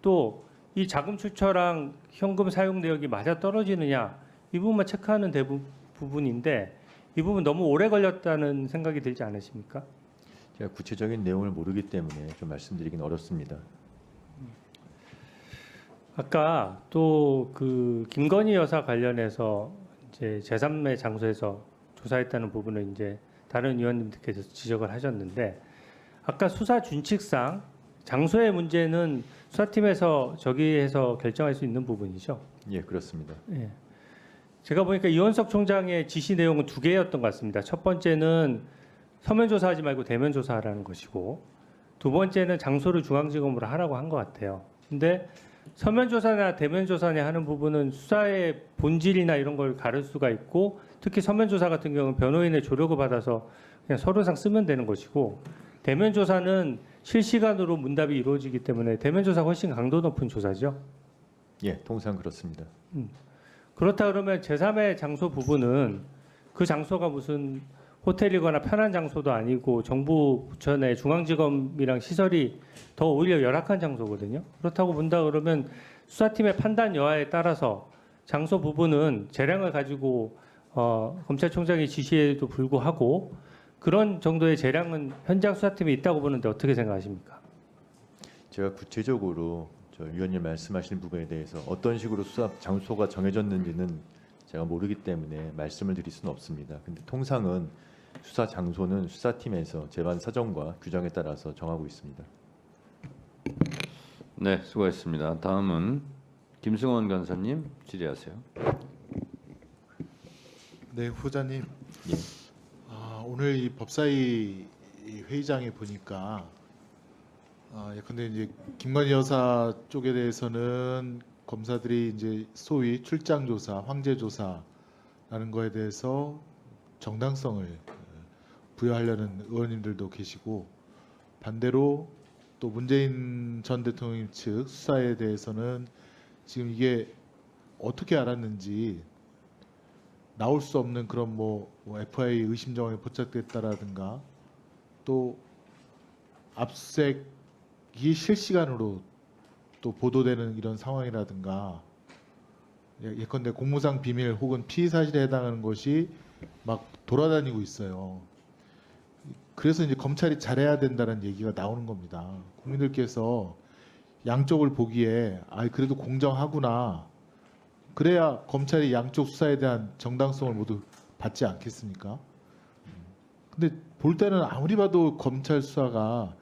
또 이 자금 출처랑 현금 사용 내역이 맞아 떨어지느냐 이 부분만 체크하는 부분인데 이 부분 너무 오래 걸렸다는 생각이 들지 않으십니까? 제가 구체적인 내용을 모르기 때문에 좀 말씀드리긴 어렵습니다. 아까 또 그 김건희 여사 관련해서 이제 제3의 장소에서 조사했다는 부분을 이제 다른 의원님들께서 지적을 하셨는데 아까 수사 준칙상 장소의 문제는 수사팀에서 저기에서 결정할 수 있는 부분이죠. 예, 그렇습니다. 예. 제가 보니까 이원석 총장의 지시 내용은 두 개였던 것 같습니다. 첫 번째는 서면 조사하지 말고 대면 조사하라는 것이고 두 번째는 장소를 중앙지검으로 하라고 한 것 같아요. 근데 서면 조사나 대면 조사냐 하는 부분은 수사의 본질이나 이런 걸 가를 수가 있고 특히 서면 조사 같은 경우는 변호인의 조력을 받아서 그냥 서류상 쓰면 되는 것이고 대면 조사는 실시간으로 문답이 이루어지기 때문에 대면 조사가 훨씬 강도 높은 조사죠. 예, 통상 그렇습니다. 그렇다 그러면 제3의 장소 부분은 그 장소가 무슨 호텔이거나 편한 장소도 아니고 정부 부처 내 중앙지검이랑 시설이 더 오히려 열악한 장소거든요. 그렇다고 본다 그러면 수사팀의 판단 여하에 따라서 장소 부분은 재량을 가지고 검찰총장의 지시에도 불구하고 그런 정도의 재량은 현장 수사팀에 있다고 보는데 어떻게 생각하십니까? 제가 구체적으로 저 위원님 말씀하신 부분에 대해서 어떤 식으로 수사 장소가 정해졌는지는 제가 모르기 때문에 말씀을 드릴 수는 없습니다. 근데 통상은 수사 장소는 수사팀에서 재반 사정과 규정에 따라서 정하고 있습니다. 네, 수고했습니다. 다음은 김승원 간사님 질의하세요. 네, 후보자님. 예. 오늘 이 법사위 회의장에 보니까 예컨대 이제 김건희 여사 쪽에 대해서는 검사들이 이제 소위 출장 조사, 황제 조사라는 거에 대해서 정당성을 부여하려는 의원님들도 계시고 반대로 또 문재인 전 대통령 측 수사에 대해서는 지금 이게 어떻게 알았는지 나올 수 없는 그런 뭐 FIA 의심 정황에 포착됐다라든가 또 압수수색이 실시간으로 또 보도되는 이런 상황이라든가 예컨대 공무상 비밀 혹은 피의 사실에 해당하는 것이 막 돌아다니고 있어요. 그래서 이제 검찰이 잘해야 된다는 얘기가 나오는 겁니다. 국민들께서 양쪽을 보기에 그래도 공정하구나. 그래야 검찰이 양쪽 수사에 대한 정당성을 모두 받지 않겠습니까? 근데 볼 때는 아무리 봐도 검찰 수사가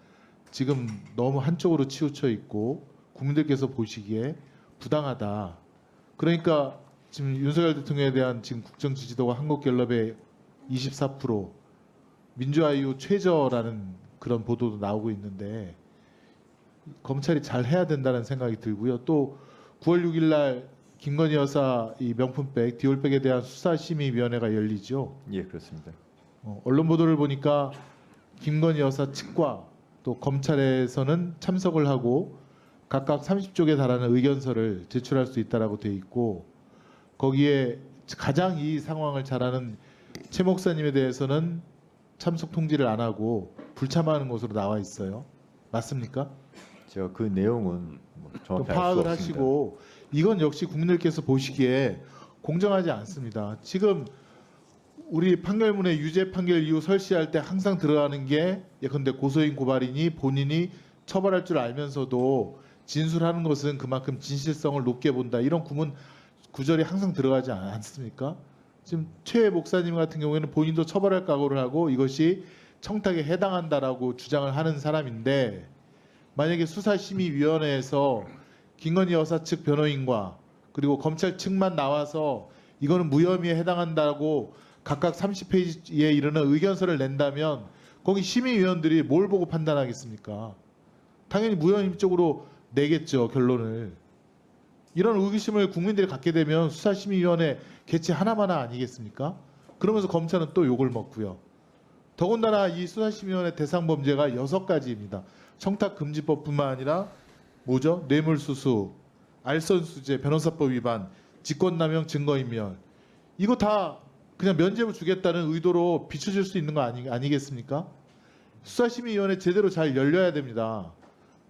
지금 너무 한쪽으로 치우쳐 있고 국민들께서 보시기에 부당하다. 그러니까 지금 윤석열 대통령에 대한 지금 국정 지지도가 한국갤럽의 24%, 민주화 이후 최저라는 그런 보도도 나오고 있는데 검찰이 잘 해야 된다는 생각이 들고요. 또 9월 6일 날 김건희 여사 이 명품백, 디올백에 대한 수사심의위원회가 열리죠. 예, 그렇습니다. 언론 보도를 보니까 김건희 여사 측과 또 검찰에서는 참석을 하고 각각 30쪽에 달하는 의견서를 제출할 수 있다라고 돼 있고 거기에 가장 이 상황을 잘 아는 최 목사님에 대해서는 참석 통지를 안 하고 불참하는 것으로 나와 있어요. 맞습니까? 제가 그 내용은 뭐 또 정확히 알 수 파악을 없습니다. 하시고 이건 역시 국민들께서 보시기에 공정하지 않습니다. 지금 우리 판결문에 유죄 판결 이후 설시할 때 항상 들어가는 게 예컨대 고소인 고발인이 본인이 처벌할 줄 알면서도 진술하는 것은 그만큼 진실성을 높게 본다. 이런 구절이 항상 들어가지 않습니까? 지금 최 목사님 같은 경우에는 본인도 처벌할 각오를 하고 이것이 청탁에 해당한다라고 주장을 하는 사람인데 만약에 수사심의위원회에서 김건희 여사 측 변호인과 그리고 검찰 측만 나와서 이거는 무혐의에 해당한다고 각각 30페이지에 이르는 의견서를 낸다면 거기 심의위원들이 뭘 보고 판단하겠습니까? 당연히 무혐의 쪽으로 내겠죠, 결론을. 이런 의구심을 국민들이 갖게 되면 수사심의위원회 개최 하나마나 아니겠습니까? 그러면서 검찰은 또 욕을 먹고요. 더군다나 이 수사심의위원회 대상 범죄가 6가지입니다. 청탁금지법뿐만 아니라 뭐죠? 뇌물수수, 알선수재, 변호사법 위반, 직권남용, 증거인멸. 이거 다 그냥 면죄부 주겠다는 의도로 비춰질 수 있는 거 아니겠습니까? 수사심의위원회 제대로 잘 열려야 됩니다.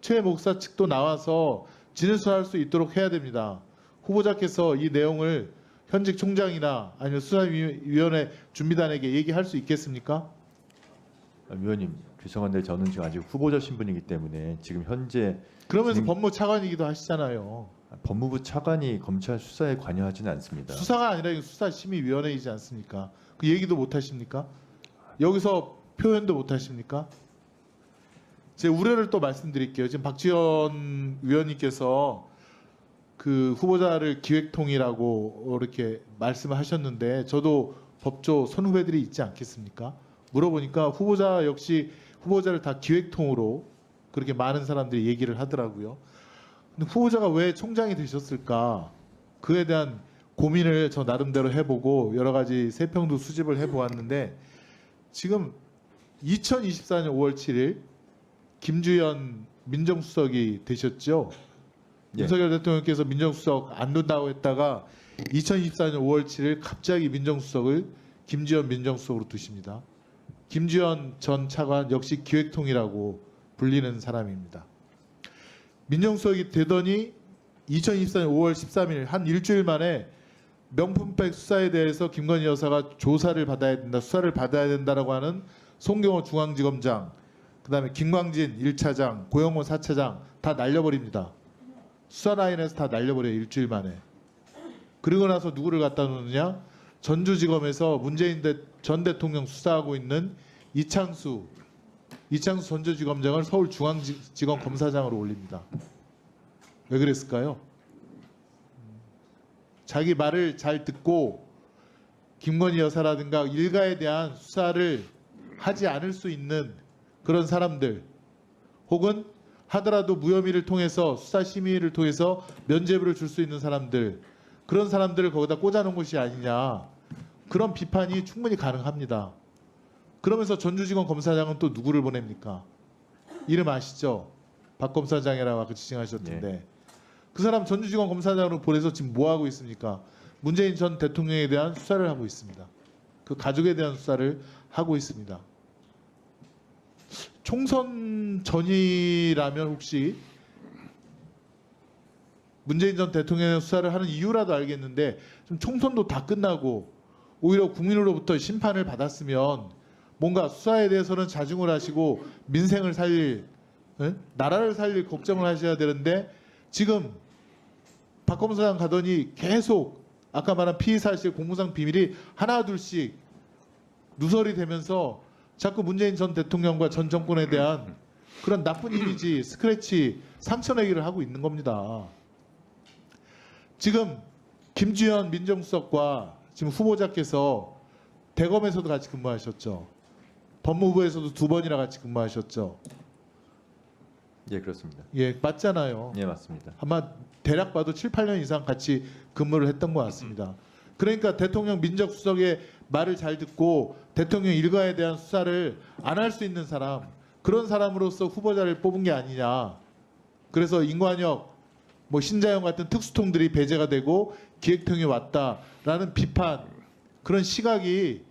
최 목사 측도 나와서 진술할 수 있도록 해야 됩니다. 후보자께서 이 내용을 현직 총장이나 아니면 수사위원회 준비단에게 얘기할 수 있겠습니까? 위원님, 죄송한데 저는 지금 아직 후보자 신분이기 때문에 지금 현재 그러면서 진행- 법무차관이기도 하시잖아요. 법무부 차관이 검찰 수사에 관여하지는 않습니다. 수사가 아니라 이거 수사심의위원회이지 않습니까? 그 얘기도 못 하십니까? 여기서 표현도 못 하십니까? 제 우려를 또 말씀드릴게요. 지금 박지원 위원님께서 그 후보자를 기획통이라고 이렇게 말씀을 하셨는데 저도 법조 선후배들이 있지 않겠습니까? 물어보니까 후보자 역시 후보자를 다 기획통으로 그렇게 많은 사람들이 얘기를 하더라고요. 근데 후보자가 왜 총장이 되셨을까? 그에 대한 고민을 저 나름대로 해보고 여러 가지 세평도 수집을 해보았는데 지금 2024년 5월 7일 김주현 민정수석이 되셨죠? 예. 윤석열 대통령께서 민정수석 안 된다고 했다가 2024년 5월 7일 갑자기 민정수석을 김주현 민정수석으로 두십니다. 김주현 전 차관 역시 기획통이라고 불리는 사람입니다. 민정수석이 되더니 2024년 5월 13일 한 일주일 만에 명품백 수사에 대해서 김건희 여사가 조사를 받아야 된다, 수사를 받아야 된다라고 하는 송경호 중앙지검장, 그다음에 김광진 1차장, 고영모 4차장 다 날려버립니다. 수사 라인에서 다 날려버려요. 일주일 만에. 그리고 나서 누구를 갖다 놓느냐? 전주지검에서 문재인 전 대통령 수사하고 있는 이창수 전주지검장을 서울중앙지검 검사장으로 올립니다. 왜 그랬을까요? 자기 말을 잘 듣고 김건희 여사라든가 일가에 대한 수사를 하지 않을 수 있는 그런 사람들, 혹은 하더라도 무혐의를 통해서 수사심의를 통해서 면죄부를 줄 수 있는 사람들, 그런 사람들을 거기다 꽂아놓은 것이 아니냐, 그런 비판이 충분히 가능합니다. 그러면서 전주지검 검사장은 또 누구를 보냅니까? 이름 아시죠? 박 검사장이라고 아까 지칭하셨던데 그 사람 전주지검 검사장으로 보내서 지금 뭐 하고 있습니까? 문재인 전 대통령에 대한 수사를 하고 있습니다. 그 가족에 대한 수사를 하고 있습니다. 총선 전이라면 혹시 문재인 전 대통령의 수사를 하는 이유라도 알겠는데 좀 총선도 다 끝나고 오히려 국민으로부터 심판을 받았으면 뭔가 수사에 대해서는 자중을 하시고 민생을 살릴, 나라를 살릴 걱정을 하셔야 되는데 지금 박 검사장 가더니 계속 아까 말한 피의 사실 공무상 비밀이 하나 둘씩 누설이 되면서 자꾸 문재인 전 대통령과 전 정권에 대한 그런 나쁜 이미지, 스크래치, 상처내기를 하고 있는 겁니다. 지금 김주현 민정수석과 지금 후보자께서 대검에서도 같이 근무하셨죠. 법무부에서도 2번이나 같이 근무하셨죠. 예, 그렇습니다. 예, 맞잖아요. 예, 맞습니다. 아마 대략 봐도 7, 8년 이상 같이 근무를 했던 것 같습니다. 그러니까 대통령 민정수석의 말을 잘 듣고 대통령 일가에 대한 수사를 안 할 수 있는 사람, 그런 사람으로서 후보자를 뽑은 게 아니냐. 그래서 인관혁, 뭐 신자영 같은 특수통들이 배제가 되고 기획통이 왔다라는 비판, 그런 시각이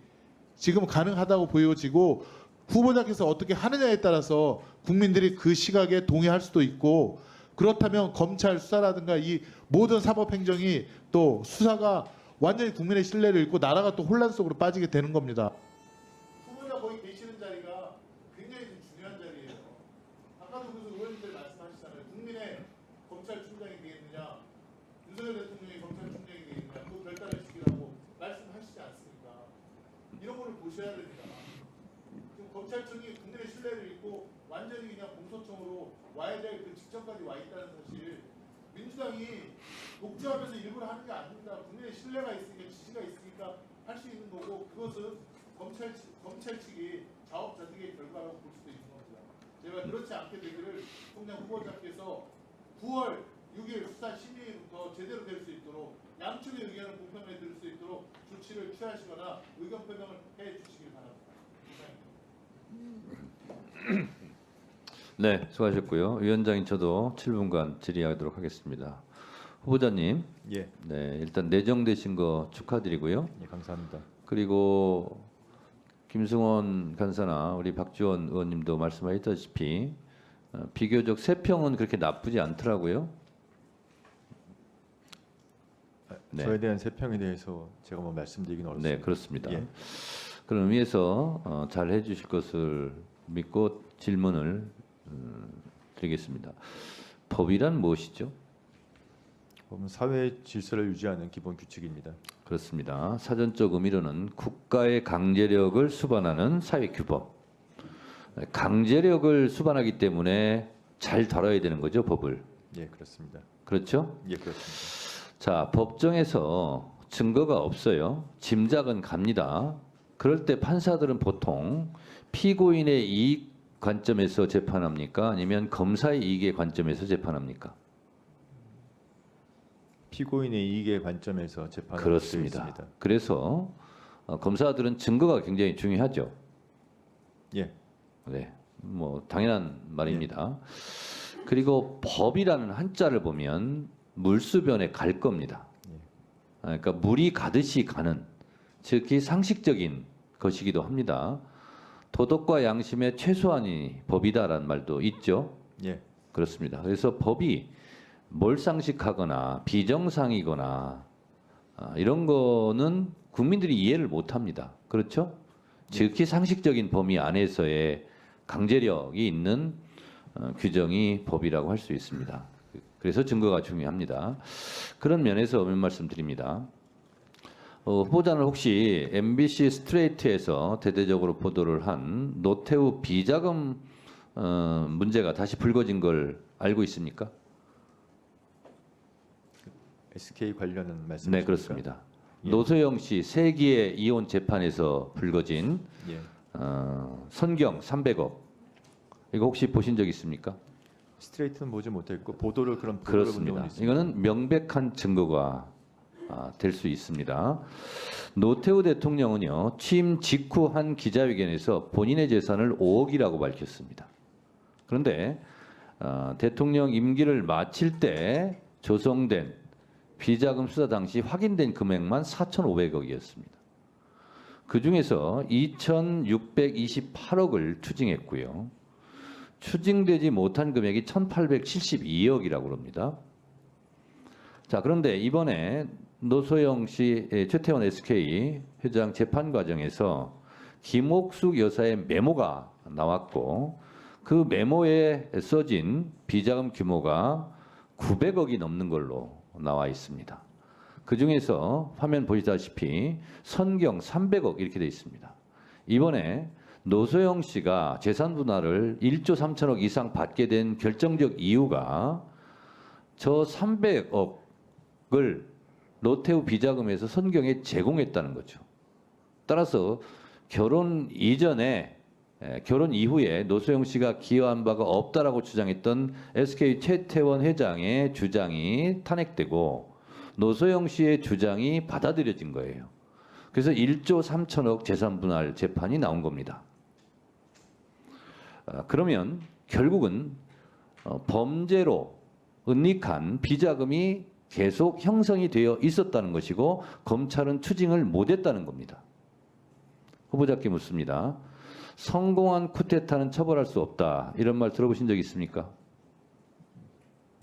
지금 가능하다고 보여지고 후보자께서 어떻게 하느냐에 따라서 국민들이 그 시각에 동의할 수도 있고, 그렇다면 검찰 수사라든가 이 모든 사법행정이 또 수사가 완전히 국민의 신뢰를 잃고 나라가 또 혼란 속으로 빠지게 되는 겁니다. 후보자 거기 계시는 자리가 굉장히 좀 중요한 자리예요. 아까도 그 의원님들 말씀하시잖아요. 국민의 검찰총장이 되겠느냐, 윤석열 대통령이 검찰총장이 되겠느냐, 그 별다른 시기라고 말씀하시지 않습니까? 이런 거를 보셔야 됩니다. 지금 검찰청이 국민의 신뢰를 잃고 완전히 그냥 공소청으로 와야 될 그 직전까지 와 있다는 사실, 민주당이 독주하면서 일부러 하는 게 아닙니다. 국민의 신뢰가 있으니까, 지지가 있으니까 할 수 있는 거고, 그것은 검찰 측이 자업자득의 결과라고 볼 수도 있는 겁니다. 제가 그렇지 않게 되기를 총장 후보자께서 9월 6일 수사 심의부터 제대로 될 수 있도록 양측의 의견을 공평하게 들을 수 있도록 조치를 취하시거나 의견 표명을 해 주시길 바랍니다. 네, 수고하셨고요. 위원장님 저도 7분간 질의하도록 하겠습니다. 후보자님, 예, 네, 일단 내정되신 거 축하드리고요. 예, 감사합니다. 그리고 김승원 간사나 우리 박지원 의원님도 말씀하셨다시피 비교적 세평은 그렇게 나쁘지 않더라고요. 네. 저에 대한 세평에 대해서 제가 뭐 말씀드리기는 어렵습니다. 네, 그렇습니다. 예. 그런 의미에서 잘 해주실 것을 믿고 질문을 드리겠습니다. 법이란 무엇이죠? 법은 사회 질서를 유지하는 기본 규칙입니다. 그렇습니다. 사전적 의미로는 국가의 강제력을 수반하는 사회규범. 강제력을 수반하기 때문에 잘 다뤄야 되는 거죠, 법을. 예, 그렇습니다. 그렇죠? 예, 그렇습니다. 자, 법정에서 증거가 없어요. 짐작은 갑니다. 그럴 때 판사들은 보통 피고인의 이익 관점에서 재판합니까? 아니면 검사의 이익의 관점에서 재판합니까? 피고인의 이익의 관점에서 재판을 그렇습니다. 하고 있습니다. 그래서 검사들은 증거가 굉장히 중요하죠. 예, 네, 뭐 당연한 말입니다. 그리고 법이라는 한자를 보면 물수변에 갈 겁니다. 그러니까 물이 가듯이 가는, 즉히 상식적인 것이기도 합니다. 도덕과 양심의 최소한이 법이다라는 말도 있죠. 예, 그렇습니다. 그래서 법이 몰상식하거나 비정상이거나 이런 거는 국민들이 이해를 못합니다. 그렇죠? 즉히 상식적인 범위 안에서의 강제력이 있는 규정이 법이라고 할 수 있습니다. 그래서 증거가 중요합니다. 그런 면에서 몇 말씀 드립니다. 후보자는 혹시 MBC 스트레이트에서 대대적으로 보도를 한 노태우 비자금 문제가 다시 불거진 걸 알고 있습니까? SK 관련은 말씀. 네, 그렇습니다. 예. 노소영 씨 세기의 이혼 재판에서 불거진 예, 선경 300억, 이거 혹시 보신 적 있습니까? 스트레이트는 보지 못했고 보도를 본 적은 그렇습니다. 있습니다. 이거는 명백한 증거가 될 수 있습니다. 노태우 대통령은요, 취임 직후 한 기자회견에서 본인의 재산을 5억이라고 밝혔습니다. 그런데 대통령 임기를 마칠 때 조성된 비자금 수사 당시 확인된 금액만 4,500억이었습니다. 그 중에서 2,628억을 추징했고요. 추징되지 못한 금액이 1,872억이라고 합니다. 자, 그런데 이번에 노소영 씨, 최태원 SK 회장 재판 과정에서 김옥숙 여사의 메모가 나왔고, 그 메모에 써진 비자금 규모가 900억이 넘는 걸로 나와 있습니다. 그 중에서 화면 보시다시피 선경 300억 이렇게 돼 있습니다. 이번에 노소영 씨가 재산 분할을 1조 3천억 이상 받게 된 결정적 이유가 저 300억을 노태우 비자금에서 선경에 제공했다는 거죠. 따라서 결혼 이전에 결혼 이후에 노소영 씨가 기여한 바가 없다라고 주장했던 SK 최태원 회장의 주장이 탄핵되고 노소영 씨의 주장이 받아들여진 거예요. 그래서 1조 3천억 재산 분할 재판이 나온 겁니다. 그러면 결국은 범죄로 은닉한 비자금이 계속 형성이 되어 있었다는 것이고 검찰은 추징을 못했다는 겁니다. 후보자께 묻습니다. 성공한 쿠데타는 처벌할 수 없다. 이런 말 들어보신 적 있습니까?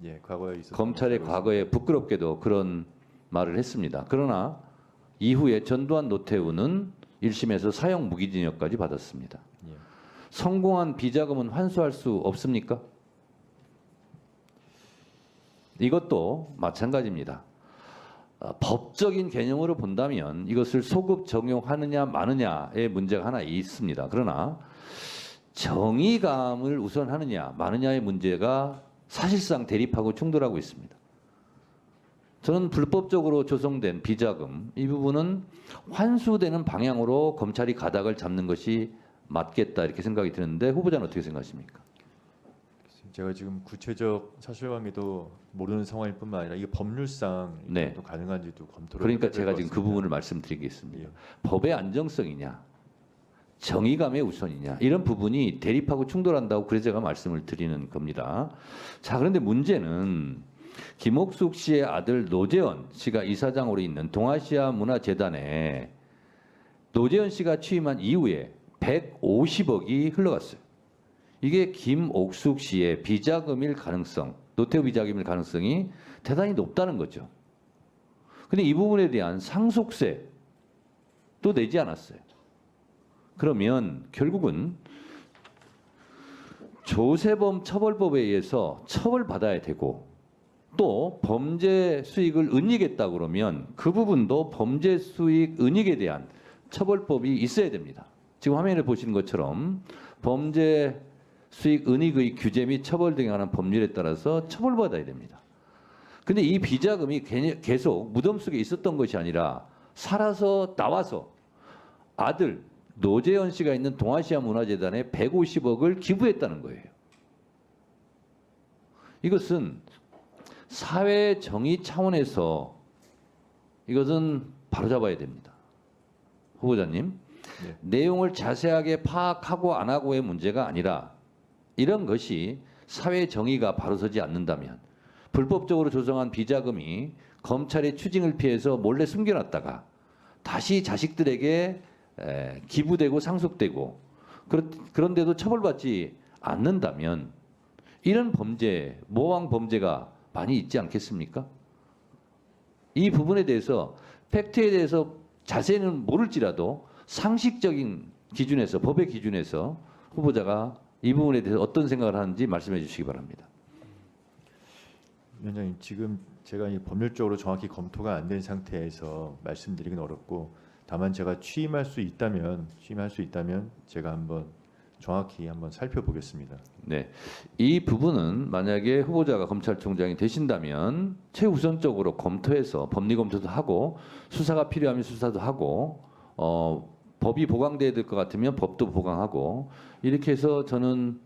예, 과거에 있었던 검찰의 과거에 부끄럽게도 그런 말을 했습니다. 그러나 이후에 전두환 노태우는 1심에서 사형 무기징역까지 받았습니다. 예. 성공한 비자금은 환수할 수 없습니까? 이것도 마찬가지입니다. 법적인 개념으로 본다면 이것을 소급 적용하느냐 마느냐의 문제가 하나 있습니다. 그러나 정의감을 우선하느냐 마느냐의 문제가 사실상 대립하고 충돌하고 있습니다. 저는 불법적으로 조성된 비자금 이 부분은 환수되는 방향으로 검찰이 가닥을 잡는 것이 맞겠다 이렇게 생각이 드는데 후보자는 어떻게 생각하십니까? 제가 지금 구체적 사실관계도 모르는 상황일 뿐만 아니라 이게 법률상 네. 또 가능한지도 검토를 그러니까 해야 될 제가 것 지금 그 같습니다. 부분을 말씀드리겠습니다. 예. 법의 안정성이냐 정의감의 우선이냐 이런 부분이 대립하고 충돌한다고 그래서 제가 말씀을 드리는 겁니다. 자, 그런데 문제는 김옥숙 씨의 아들 노재현 씨가 이사장으로 있는 동아시아 문화재단에 노재현 씨가 취임한 이후에 150억이 흘러갔어요. 이게 김옥숙 씨의 비자금일 가능성, 노태우 비자금일 가능성이 대단히 높다는 거죠. 근데 이 부분에 대한 상속세도 내지 않았어요. 그러면 결국은 조세범 처벌법에 의해서 처벌받아야 되고 또 범죄 수익을 은닉했다 그러면 그 부분도 범죄 수익 은닉에 대한 처벌법이 있어야 됩니다. 지금 화면에 보시는 것처럼 범죄 수익 은닉의 규제 및 처벌 등에 관한 법률에 따라서 처벌받아야 됩니다. 근데 이 비자금이 계속 무덤 속에 있었던 것이 아니라 살아서 나와서 아들 노재현 씨가 있는 동아시아 문화재단에 150억을 기부했다는 거예요. 이것은 사회 정의 차원에서 이것은 바로잡아야 됩니다. 후보자님, 네. 내용을 자세하게 파악하고 안 하고의 문제가 아니라 이런 것이 사회 정의가 바로서지 않는다면 불법적으로 조성한 비자금이 검찰의 추징을 피해서 몰래 숨겨놨다가 다시 자식들에게 기부되고 상속되고 그런데도 처벌받지 않는다면 이런 범죄, 모왕 범죄가 많이 있지 않겠습니까? 이 부분에 대해서 팩트에 대해서 자세히는 모를지라도 상식적인 기준에서 법의 기준에서 후보자가 이 부분에 대해서 어떤 생각을 하는지 말씀해 주시기 바랍니다. 위원장님, 지금 제가 이 법률적으로 정확히 검토가 안 된 상태에서 말씀드리긴 어렵고 다만 제가 취임할 수 있다면 제가 한번 정확히 한번 살펴보겠습니다. 네, 이 부분은 만약에 후보자가 검찰총장이 되신다면 최우선적으로 검토해서 법리 검토도 하고 수사가 필요하면 수사도 하고 법이 보강돼야 될 것 같으면 법도 보강하고 이렇게 해서 저는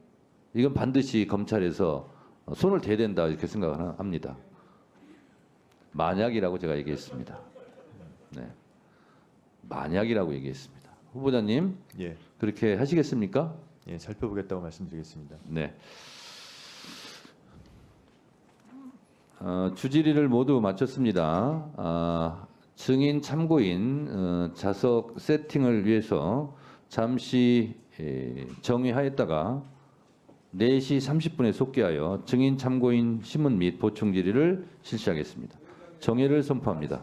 이건 반드시 검찰에서 손을 대야 된다 이렇게 생각을 합니다. 만약이라고 제가 얘기했습니다. 네, 만약이라고 얘기했습니다. 후보자님, 예, 그렇게 하시겠습니까? 예, 살펴보겠다고 말씀드리겠습니다. 네. 주질의를 모두 마쳤습니다. 증인 참고인 좌석 세팅을 위해서 잠시 정회하였다가 4시 30분에 속개하여 증인 참고인 신문 및 보충 질의를 실시하겠습니다. 정회를 선포합니다.